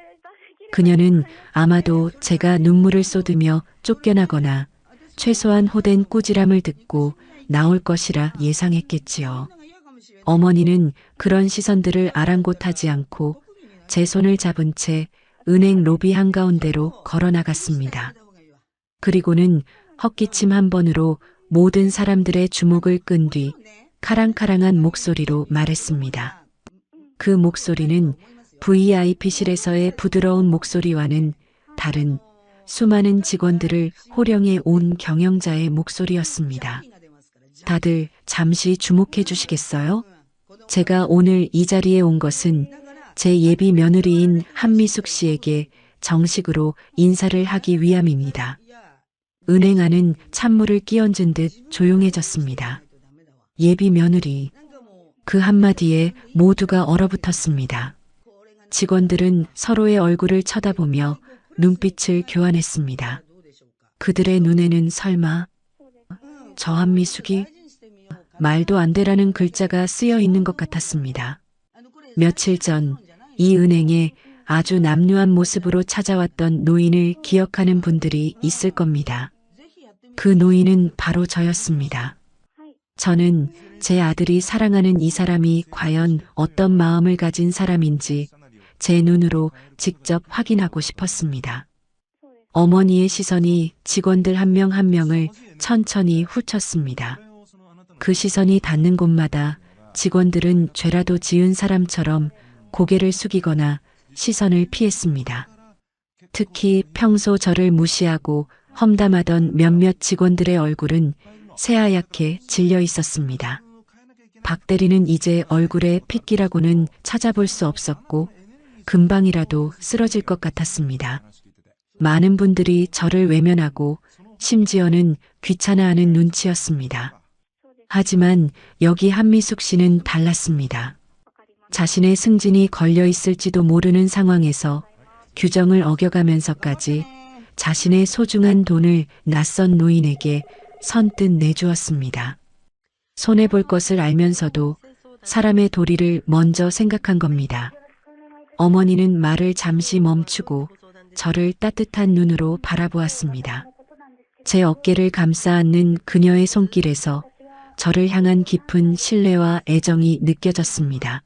그녀는 아마도 제가 눈물을 쏟으며 쫓겨나거나 최소한 호된 꾸지람을 듣고 나올 것이라 예상했겠지요. 어머니는 그런 시선들을 아랑곳하지 않고 제 손을 잡은 채 은행 로비 한가운데로 걸어 나갔습니다. 그리고는 헛기침 한 번으로 모든 사람들의 주목을 끈 뒤 카랑카랑한 목소리로 말했습니다. 그 목소리는 VIP실에서의 부드러운 목소리와는 다른 수많은 직원들을 호령해 온 경영자의 목소리였습니다. 다들 잠시 주목해 주시겠어요? 제가 오늘 이 자리에 온 것은 제 예비 며느리인 한미숙 씨에게 정식으로 인사를 하기 위함입니다. 은행 안은 찬물을 끼얹은 듯 조용해졌습니다. 예비 며느리. 그 한마디에 모두가 얼어붙었습니다. 직원들은 서로의 얼굴을 쳐다보며 눈빛을 교환했습니다. 그들의 눈에는 설마 저 한미숙이 말도 안 되라는 글자가 쓰여 있는 것 같았습니다. 며칠 전 이 은행에 아주 남루한 모습으로 찾아왔던 노인을 기억하는 분들이 있을 겁니다. 그 노인은 바로 저였습니다. 저는 제 아들이 사랑하는 이 사람이 과연 어떤 마음을 가진 사람인지 제 눈으로 직접 확인하고 싶었습니다. 어머니의 시선이 직원들 한 명 한 명을 천천히 훑었습니다. 그 시선이 닿는 곳마다 직원들은 죄라도 지은 사람처럼 고개를 숙이거나 시선을 피했습니다. 특히 평소 저를 무시하고 험담하던 몇몇 직원들의 얼굴은 새하얗게 질려 있었습니다. 박 대리는 이제 얼굴에 핏기라고는 찾아볼 수 없었고 금방이라도 쓰러질 것 같았습니다. 많은 분들이 저를 외면하고 심지어는 귀찮아하는 눈치였습니다. 하지만 여기 한미숙 씨는 달랐습니다. 자신의 승진이 걸려 있을지도 모르는 상황에서 규정을 어겨가면서까지 자신의 소중한 돈을 낯선 노인에게 선뜻 내주었습니다. 손해볼 것을 알면서도 사람의 도리를 먼저 생각한 겁니다. 어머니는 말을 잠시 멈추고 저를 따뜻한 눈으로 바라보았습니다. 제 어깨를 감싸 안는 그녀의 손길에서 저를 향한 깊은 신뢰와 애정이 느껴졌습니다.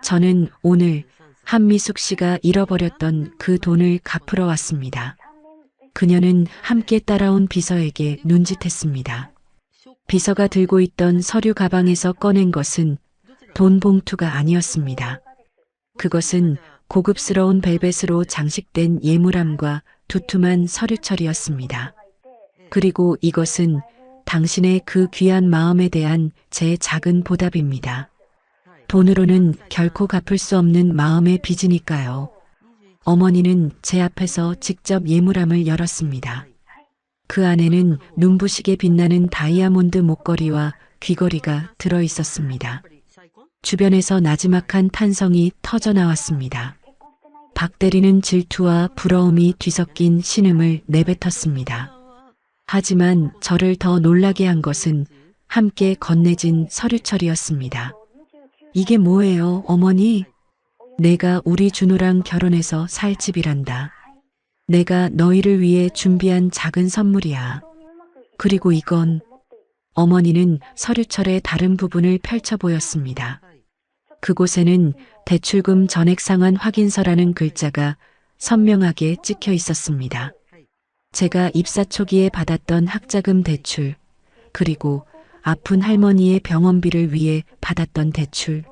저는 오늘 한미숙 씨가 잃어버렸던 그 돈을 갚으러 왔습니다. 그녀는 함께 따라온 비서에게 눈짓했습니다. 비서가 들고 있던 서류 가방에서 꺼낸 것은 돈 봉투가 아니었습니다. 그것은 고급스러운 벨벳으로 장식된 예물함과 두툼한 서류철이었습니다. 그리고 이것은 당신의 그 귀한 마음에 대한 제 작은 보답입니다. 돈으로는 결코 갚을 수 없는 마음의 빚이니까요. 어머니는 제 앞에서 직접 예물함을 열었습니다. 그 안에는 눈부시게 빛나는 다이아몬드 목걸이와 귀걸이가 들어 있었습니다. 주변에서 나지막한 탄성이 터져 나왔습니다. 박 대리는 질투와 부러움이 뒤섞인 신음을 내뱉었습니다. 하지만 저를 더 놀라게 한 것은 함께 건네진 서류철이었습니다. 이게 뭐예요, 어머니? 내가 우리 준호랑 결혼해서 살 집이란다. 내가 너희를 위해 준비한 작은 선물이야. 그리고 이건 어머니는 서류철의 다른 부분을 펼쳐 보였습니다. 그곳에는 대출금 전액 상환 확인서라는 글자가 선명하게 찍혀 있었습니다. 제가 입사 초기에 받았던 학자금 대출, 그리고 아픈 할머니의 병원비를 위해 받았던 대출,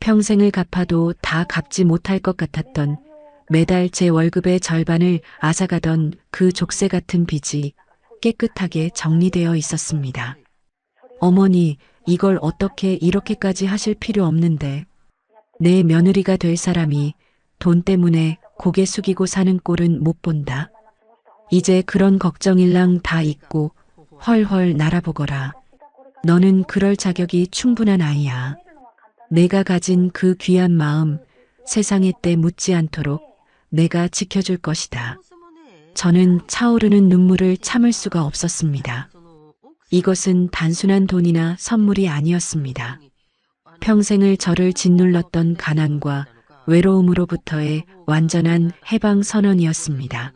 평생을 갚아도 다 갚지 못할 것 같았던 매달 제 월급의 절반을 앗아가던 그 족쇄 같은 빚이 깨끗하게 정리되어 있었습니다. 어머니, 이걸 어떻게 이렇게까지 하실 필요 없는데. 내 며느리가 될 사람이 돈 때문에 고개 숙이고 사는 꼴은 못 본다. 이제 그런 걱정일랑 다 잊고 헐헐 날아보거라. 너는 그럴 자격이 충분한 아이야. 내가 가진 그 귀한 마음 세상에 때 묻지 않도록 내가 지켜줄 것이다. 저는 차오르는 눈물을 참을 수가 없었습니다. 이것은 단순한 돈이나 선물이 아니었습니다. 평생을 저를 짓눌렀던 가난과 외로움으로부터의 완전한 해방 선언이었습니다.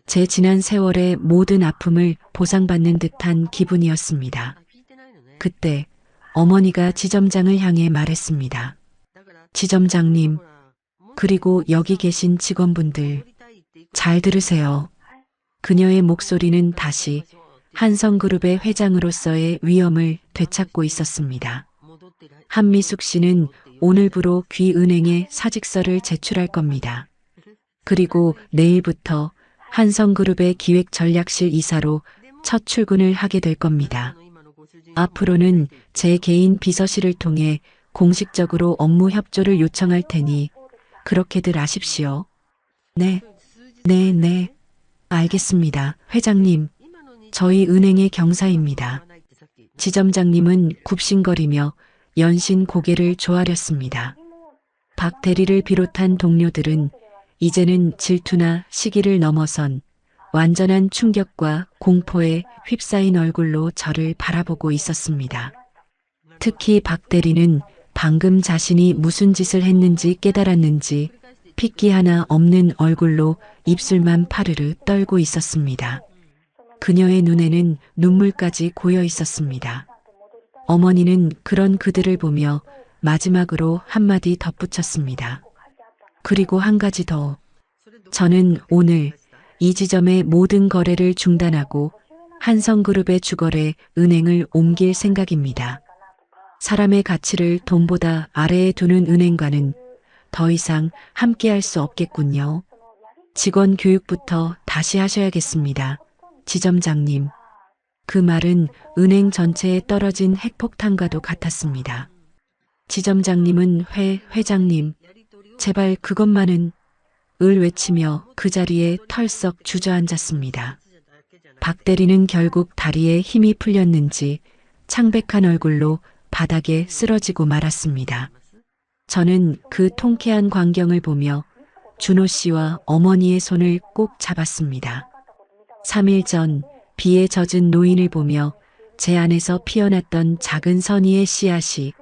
제 지난 세월의 모든 아픔을 보상받는 듯한 기분이었습니다. 그때 어머니가 지점장을 향해 말했습니다. 지점장님, 그리고 여기 계신 직원분들, 잘 들으세요. 그녀의 목소리는 다시 한성그룹의 회장으로서의 위엄을 되찾고 있었습니다. 한미숙 씨는 오늘부로 귀은행에 사직서를 제출할 겁니다. 그리고 내일부터 한성그룹의 기획전략실 이사로 첫 출근을 하게 될 겁니다. 앞으로는 제 개인 비서실을 통해 공식적으로 업무 협조를 요청할 테니 그렇게들 하십시오. 네, 알겠습니다. 회장님, 저희 은행의 경사입니다. 지점장님은 굽신거리며 연신 고개를 조아렸습니다. 박 대리를 비롯한 동료들은 이제는 질투나 시기를 넘어선 완전한 충격과 공포에 휩싸인 얼굴로 저를 바라보고 있었습니다. 특히 박 대리는 방금 자신이 무슨 짓을 했는지 깨달았는지 핏기 하나 없는 얼굴로 입술만 파르르 떨고 있었습니다. 그녀의 눈에는 눈물까지 고여 있었습니다. 어머니는 그런 그들을 보며 마지막으로 한마디 덧붙였습니다. 그리고 한 가지 더. 저는 오늘 이 지점의 모든 거래를 중단하고 한성그룹의 주거래 은행을 옮길 생각입니다. 사람의 가치를 돈보다 아래에 두는 은행과는 더 이상 함께할 수 없겠군요. 직원 교육부터 다시 하셔야겠습니다. 지점장님. 그 말은 은행 전체에 떨어진 핵폭탄과도 같았습니다. 지점장님은 회장님, 제발 그것만은 을 외치며 그 자리에 털썩 주저앉았습니다. 박 대리는 결국 다리에 힘이 풀렸는지 창백한 얼굴로 바닥에 쓰러지고 말았습니다. 저는 그 통쾌한 광경을 보며 준호 씨와 어머니의 손을 꼭 잡았습니다. 3일 전 비에 젖은 노인을 보며 제 안에서 피어났던 작은 선의의 씨앗이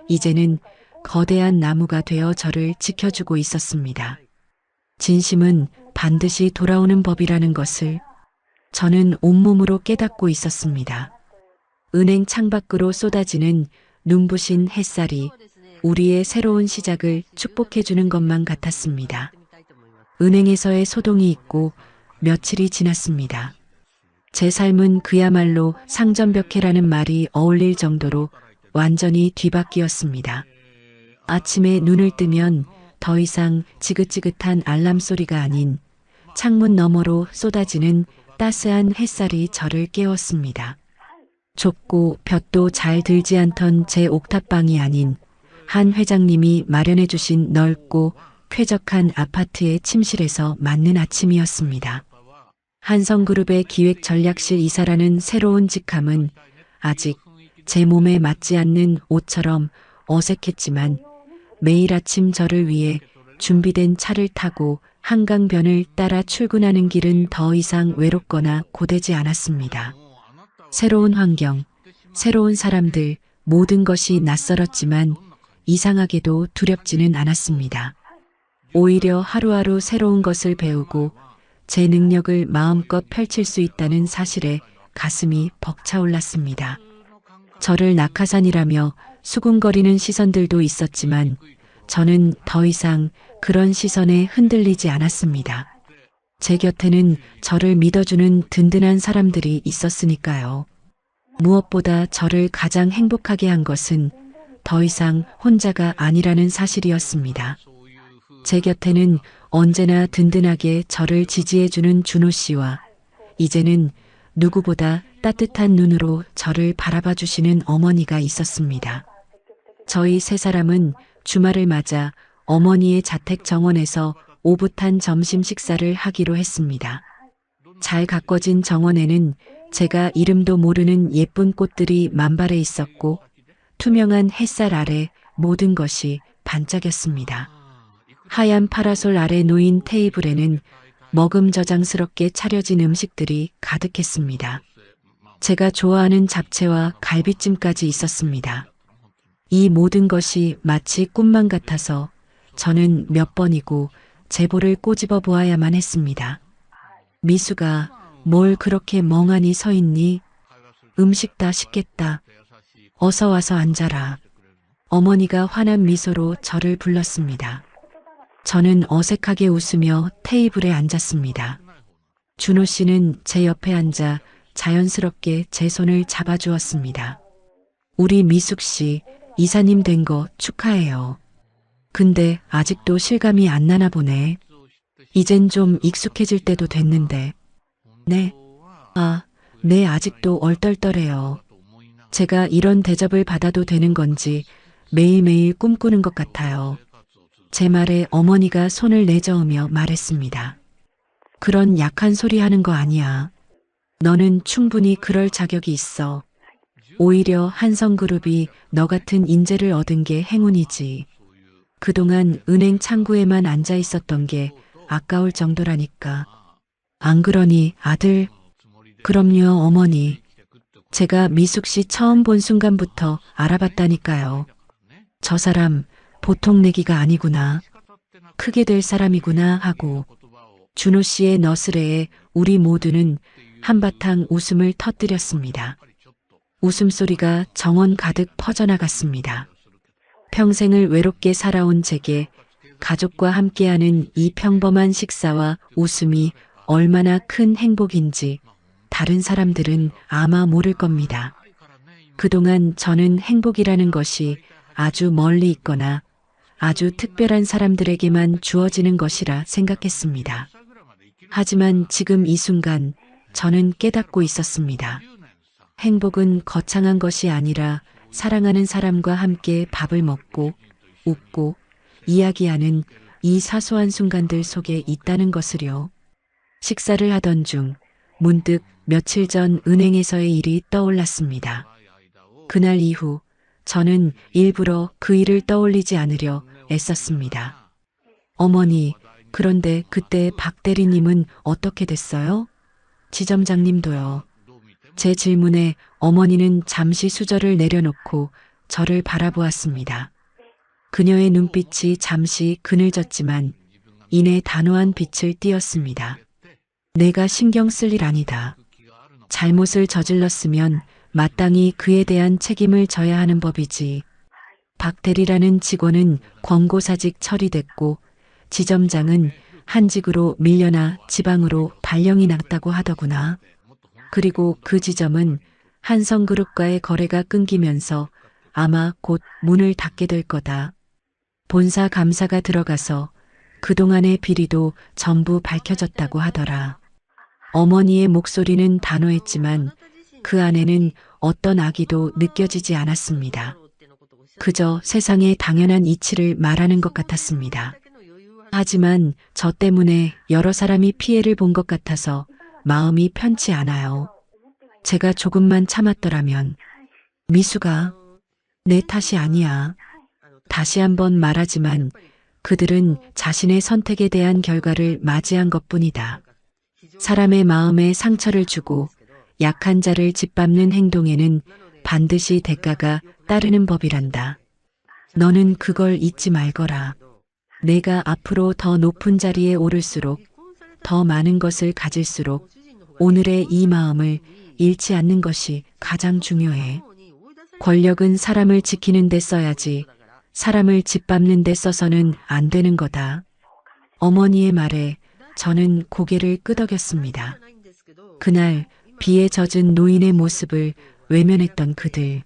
이제는 거대한 나무가 되어 저를 지켜주고 있었습니다. 진심은 반드시 돌아오는 법이라는 것을 저는 온몸으로 깨닫고 있었습니다. 은행 창밖으로 쏟아지는 눈부신 햇살이 우리의 새로운 시작을 축복해주는 것만 같았습니다. 은행에서의 소동이 있고 며칠이 지났습니다. 제 삶은 그야말로 상전벽해라는 말이 어울릴 정도로 완전히 뒤바뀌었습니다. 아침에 눈을 뜨면 더 이상 지긋지긋한 알람 소리가 아닌 창문 너머로 쏟아지는 따스한 햇살이 저를 깨웠습니다. 좁고 볕도 잘 들지 않던 제 옥탑방이 아닌 한 회장님이 마련해 주신 넓고 쾌적한 아파트의 침실에서 맞는 아침이었습니다. 한성그룹의 기획전략실 이사라는 새로운 직함은 아직 제 몸에 맞지 않는 옷처럼 어색했지만 매일 아침 저를 위해 준비된 차를 타고 한강변을 따라 출근하는 길은 더 이상 외롭거나 고되지 않았습니다. 새로운 환경, 새로운 사람들, 모든 것이 낯설었지만 이상하게도 두렵지는 않았습니다. 오히려 하루하루 새로운 것을 배우고 제 능력을 마음껏 펼칠 수 있다는 사실에 가슴이 벅차올랐습니다. 저를 낙하산이라며 수군거리는 시선들도 있었지만 저는 더 이상 그런 시선에 흔들리지 않았습니다. 제 곁에는 저를 믿어주는 든든한 사람들이 있었으니까요. 무엇보다 저를 가장 행복하게 한 것은 더 이상 혼자가 아니라는 사실이었습니다. 제 곁에는 언제나 든든하게 저를 지지해주는 준호 씨와 이제는 누구보다 따뜻한 눈으로 저를 바라봐 주시는 어머니가 있었습니다. 저희 세 사람은 주말을 맞아 어머니의 자택 정원에서 오붓한 점심 식사를 하기로 했습니다. 잘 가꿔진 정원에는 제가 이름도 모르는 예쁜 꽃들이 만발해 있었고 투명한 햇살 아래 모든 것이 반짝였습니다. 하얀 파라솔 아래 놓인 테이블에는 먹음저장스럽게 차려진 음식들이 가득했습니다. 제가 좋아하는 잡채와 갈비찜까지 있었습니다. 이 모든 것이 마치 꿈만 같아서 저는 몇 번이고 제보를 꼬집어 보아야만 했습니다. 미수가 뭘 그렇게 멍하니 서 있니? 음식 다 식겠다. 어서 와서 앉아라. 어머니가 환한 미소로 저를 불렀습니다. 저는 어색하게 웃으며 테이블에 앉았습니다. 준호 씨는 제 옆에 앉아 자연스럽게 제 손을 잡아주었습니다. 우리 미숙 씨, 이사님 된 거 축하해요. 근데 아직도 실감이 안 나나 보네. 이젠 좀 익숙해질 때도 됐는데. 네. 네, 아직도 얼떨떨해요. 제가 이런 대접을 받아도 되는 건지 매일매일 꿈꾸는 것 같아요. 제 말에 어머니가 손을 내저으며 말했습니다. 그런 약한 소리 하는 거 아니야. 너는 충분히 그럴 자격이 있어. 오히려 한성그룹이 너 같은 인재를 얻은 게 행운이지. 그동안 은행 창구에만 앉아 있었던 게 아까울 정도라니까. 안 그러니 아들? 그럼요 어머니. 제가 미숙 씨 처음 본 순간부터 알아봤다니까요. 저 사람 보통 내기가 아니구나. 크게 될 사람이구나 하고 준호 씨의 너스레에 우리 모두는 한바탕 웃음을 터뜨렸습니다. 웃음소리가 정원 가득 퍼져나갔습니다. 평생을 외롭게 살아온 제게 가족과 함께하는 이 평범한 식사와 웃음이 얼마나 큰 행복인지 다른 사람들은 아마 모를 겁니다. 그동안 저는 행복이라는 것이 아주 멀리 있거나 아주 특별한 사람들에게만 주어지는 것이라 생각했습니다. 하지만 지금 이 순간 저는 깨닫고 있었습니다. 행복은 거창한 것이 아니라 사랑하는 사람과 함께 밥을 먹고 웃고 이야기하는 이 사소한 순간들 속에 있다는 것을요. 식사를 하던 중 문득 며칠 전 은행에서의 일이 떠올랐습니다. 그날 이후 저는 일부러 그 일을 떠올리지 않으려 애썼습니다. 어머니, 그런데 그때 박 대리님은 어떻게 됐어요? 지점장님도요. 제 질문에 어머니는 잠시 수저를 내려놓고 저를 바라보았습니다. 그녀의 눈빛이 잠시 그늘졌지만 이내 단호한 빛을 띠었습니다. 내가 신경 쓸 일 아니다. 잘못을 저질렀으면 마땅히 그에 대한 책임을 져야 하는 법이지. 박 대리라는 직원은 권고사직 처리됐고 지점장은 한직으로 밀려나 지방으로 발령이 났다고 하더구나. 그리고 그 지점은 한성그룹과의 거래가 끊기면서 아마 곧 문을 닫게 될 거다. 본사 감사가 들어가서 그동안의 비리도 전부 밝혀졌다고 하더라. 어머니의 목소리는 단호했지만 그 안에는 어떤 악의도 느껴지지 않았습니다. 그저 세상의 당연한 이치를 말하는 것 같았습니다. 하지만 저 때문에 여러 사람이 피해를 본 것 같아서 마음이 편치 않아요. 제가 조금만 참았더라면. 미수가 내 탓이 아니야. 다시 한번 말하지만 그들은 자신의 선택에 대한 결과를 맞이한 것뿐이다. 사람의 마음에 상처를 주고 약한 자를 짓밟는 행동에는 반드시 대가가 따르는 법이란다. 너는 그걸 잊지 말거라. 내가 앞으로 더 높은 자리에 오를수록, 더 많은 것을 가질수록 오늘의 이 마음을 잃지 않는 것이 가장 중요해. 권력은 사람을 지키는 데 써야지 사람을 짓밟는 데 써서는 안 되는 거다. 어머니의 말에 저는 고개를 끄덕였습니다. 그날 비에 젖은 노인의 모습을 외면했던 그들.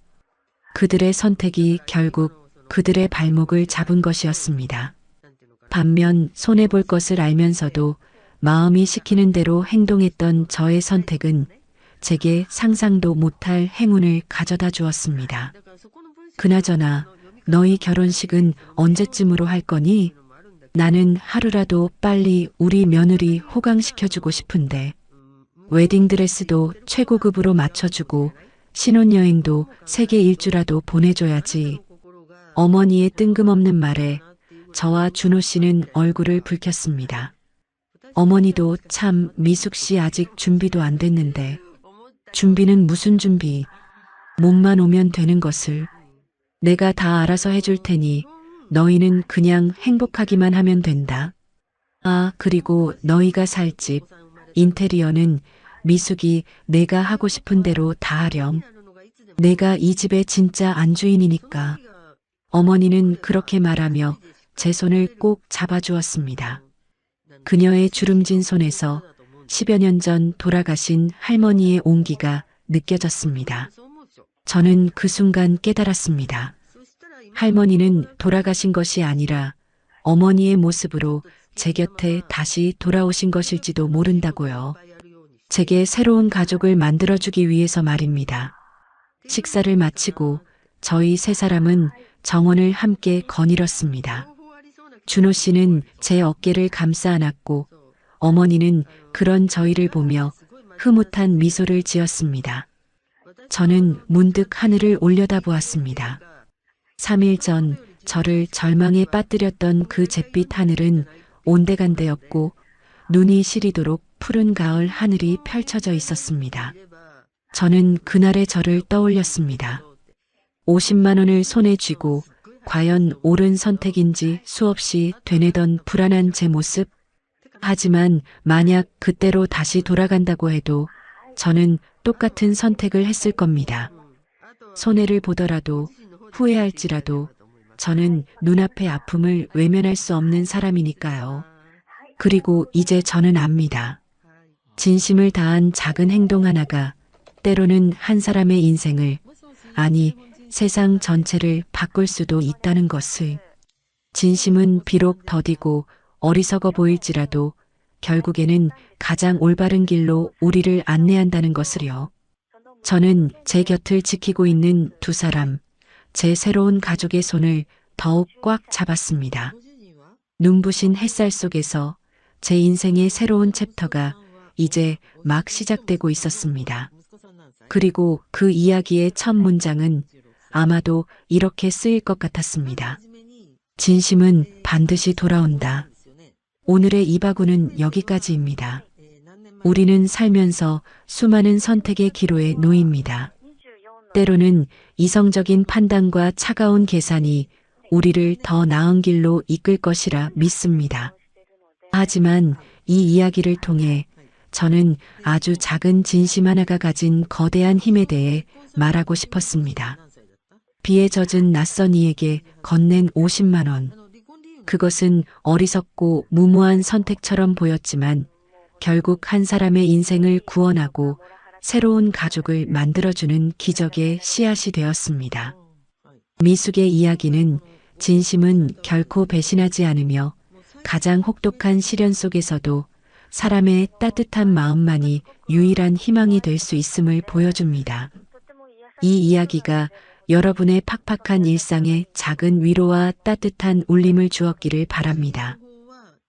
그들의 선택이 결국 그들의 발목을 잡은 것이었습니다. 반면 손해볼 것을 알면서도 마음이 시키는 대로 행동했던 저의 선택은 제게 상상도 못할 행운을 가져다 주었습니다. 그나저나 너희 결혼식은 언제쯤으로 할 거니? 나는 하루라도 빨리 우리 며느리 호강시켜주고 싶은데 웨딩드레스도 최고급으로 맞춰주고 신혼여행도 세계 일주라도 보내줘야지. 어머니의 뜬금없는 말에 저와 준호 씨는 얼굴을 붉혔습니다. 어머니도 참 미숙 씨 아직 준비도 안 됐는데. 준비는 무슨 준비? 몸만 오면 되는 것을. 내가 다 알아서 해줄 테니 너희는 그냥 행복하기만 하면 된다. 아, 그리고 너희가 살 집, 인테리어는 미숙이 내가 하고 싶은 대로 다 하렴. 내가 이 집의 진짜 안주인이니까. 어머니는 그렇게 말하며 제 손을 꼭 잡아주었습니다. 그녀의 주름진 손에서 10여 년 전 돌아가신 할머니의 온기가 느껴졌습니다. 저는 그 순간 깨달았습니다. 할머니는 돌아가신 것이 아니라 어머니의 모습으로 제 곁에 다시 돌아오신 것일지도 모른다고요. 제게 새로운 가족을 만들어주기 위해서 말입니다. 식사를 마치고 저희 세 사람은 정원을 함께 거닐었습니다. 준호 씨는 제 어깨를 감싸 안았고 어머니는 그런 저희를 보며 흐뭇한 미소를 지었습니다. 저는 문득 하늘을 올려다보았습니다. 3일 전 저를 절망에 빠뜨렸던 그 잿빛 하늘은 온데간데였고 눈이 시리도록 푸른 가을 하늘이 펼쳐져 있었습니다. 저는 그날의 저를 떠올렸습니다. 50만 원을 손에 쥐고 과연 옳은 선택인지 수없이 되뇌던 불안한 제 모습. 하지만 만약 그때로 다시 돌아간다고 해도 저는 똑같은 선택을 했을 겁니다. 손해를 보더라도 후회할지라도 저는 눈앞의 아픔을 외면할 수 없는 사람이니까요. 그리고 이제 저는 압니다. 진심을 다한 작은 행동 하나가 때로는 한 사람의 인생을, 아니 세상 전체를 바꿀 수도 있다는 것을. 진심은 비록 더디고 어리석어 보일지라도 결국에는 가장 올바른 길로 우리를 안내한다는 것을요. 저는 제 곁을 지키고 있는 두 사람, 제 새로운 가족의 손을 더욱 꽉 잡았습니다. 눈부신 햇살 속에서 제 인생의 새로운 챕터가 이제 막 시작되고 있었습니다. 그리고 그 이야기의 첫 문장은 아마도 이렇게 쓰일 것 같았습니다. 진심은 반드시 돌아온다. 오늘의 이바구는 여기까지입니다. 우리는 살면서 수많은 선택의 기로에 놓입니다. 때로는 이성적인 판단과 차가운 계산이 우리를 더 나은 길로 이끌 것이라 믿습니다. 하지만 이 이야기를 통해 저는 아주 작은 진심 하나가 가진 거대한 힘에 대해 말하고 싶었습니다. 비에 젖은 낯선 이에게 건넨 50만 원. 그것은 어리석고 무모한 선택처럼 보였지만 결국 한 사람의 인생을 구원하고 새로운 가족을 만들어주는 기적의 씨앗이 되었습니다. 미숙의 이야기는 진심은 결코 배신하지 않으며 가장 혹독한 시련 속에서도 사람의 따뜻한 마음만이 유일한 희망이 될 수 있음을 보여줍니다. 이 이야기가 여러분의 팍팍한 일상에 작은 위로와 따뜻한 울림을 주었기를 바랍니다.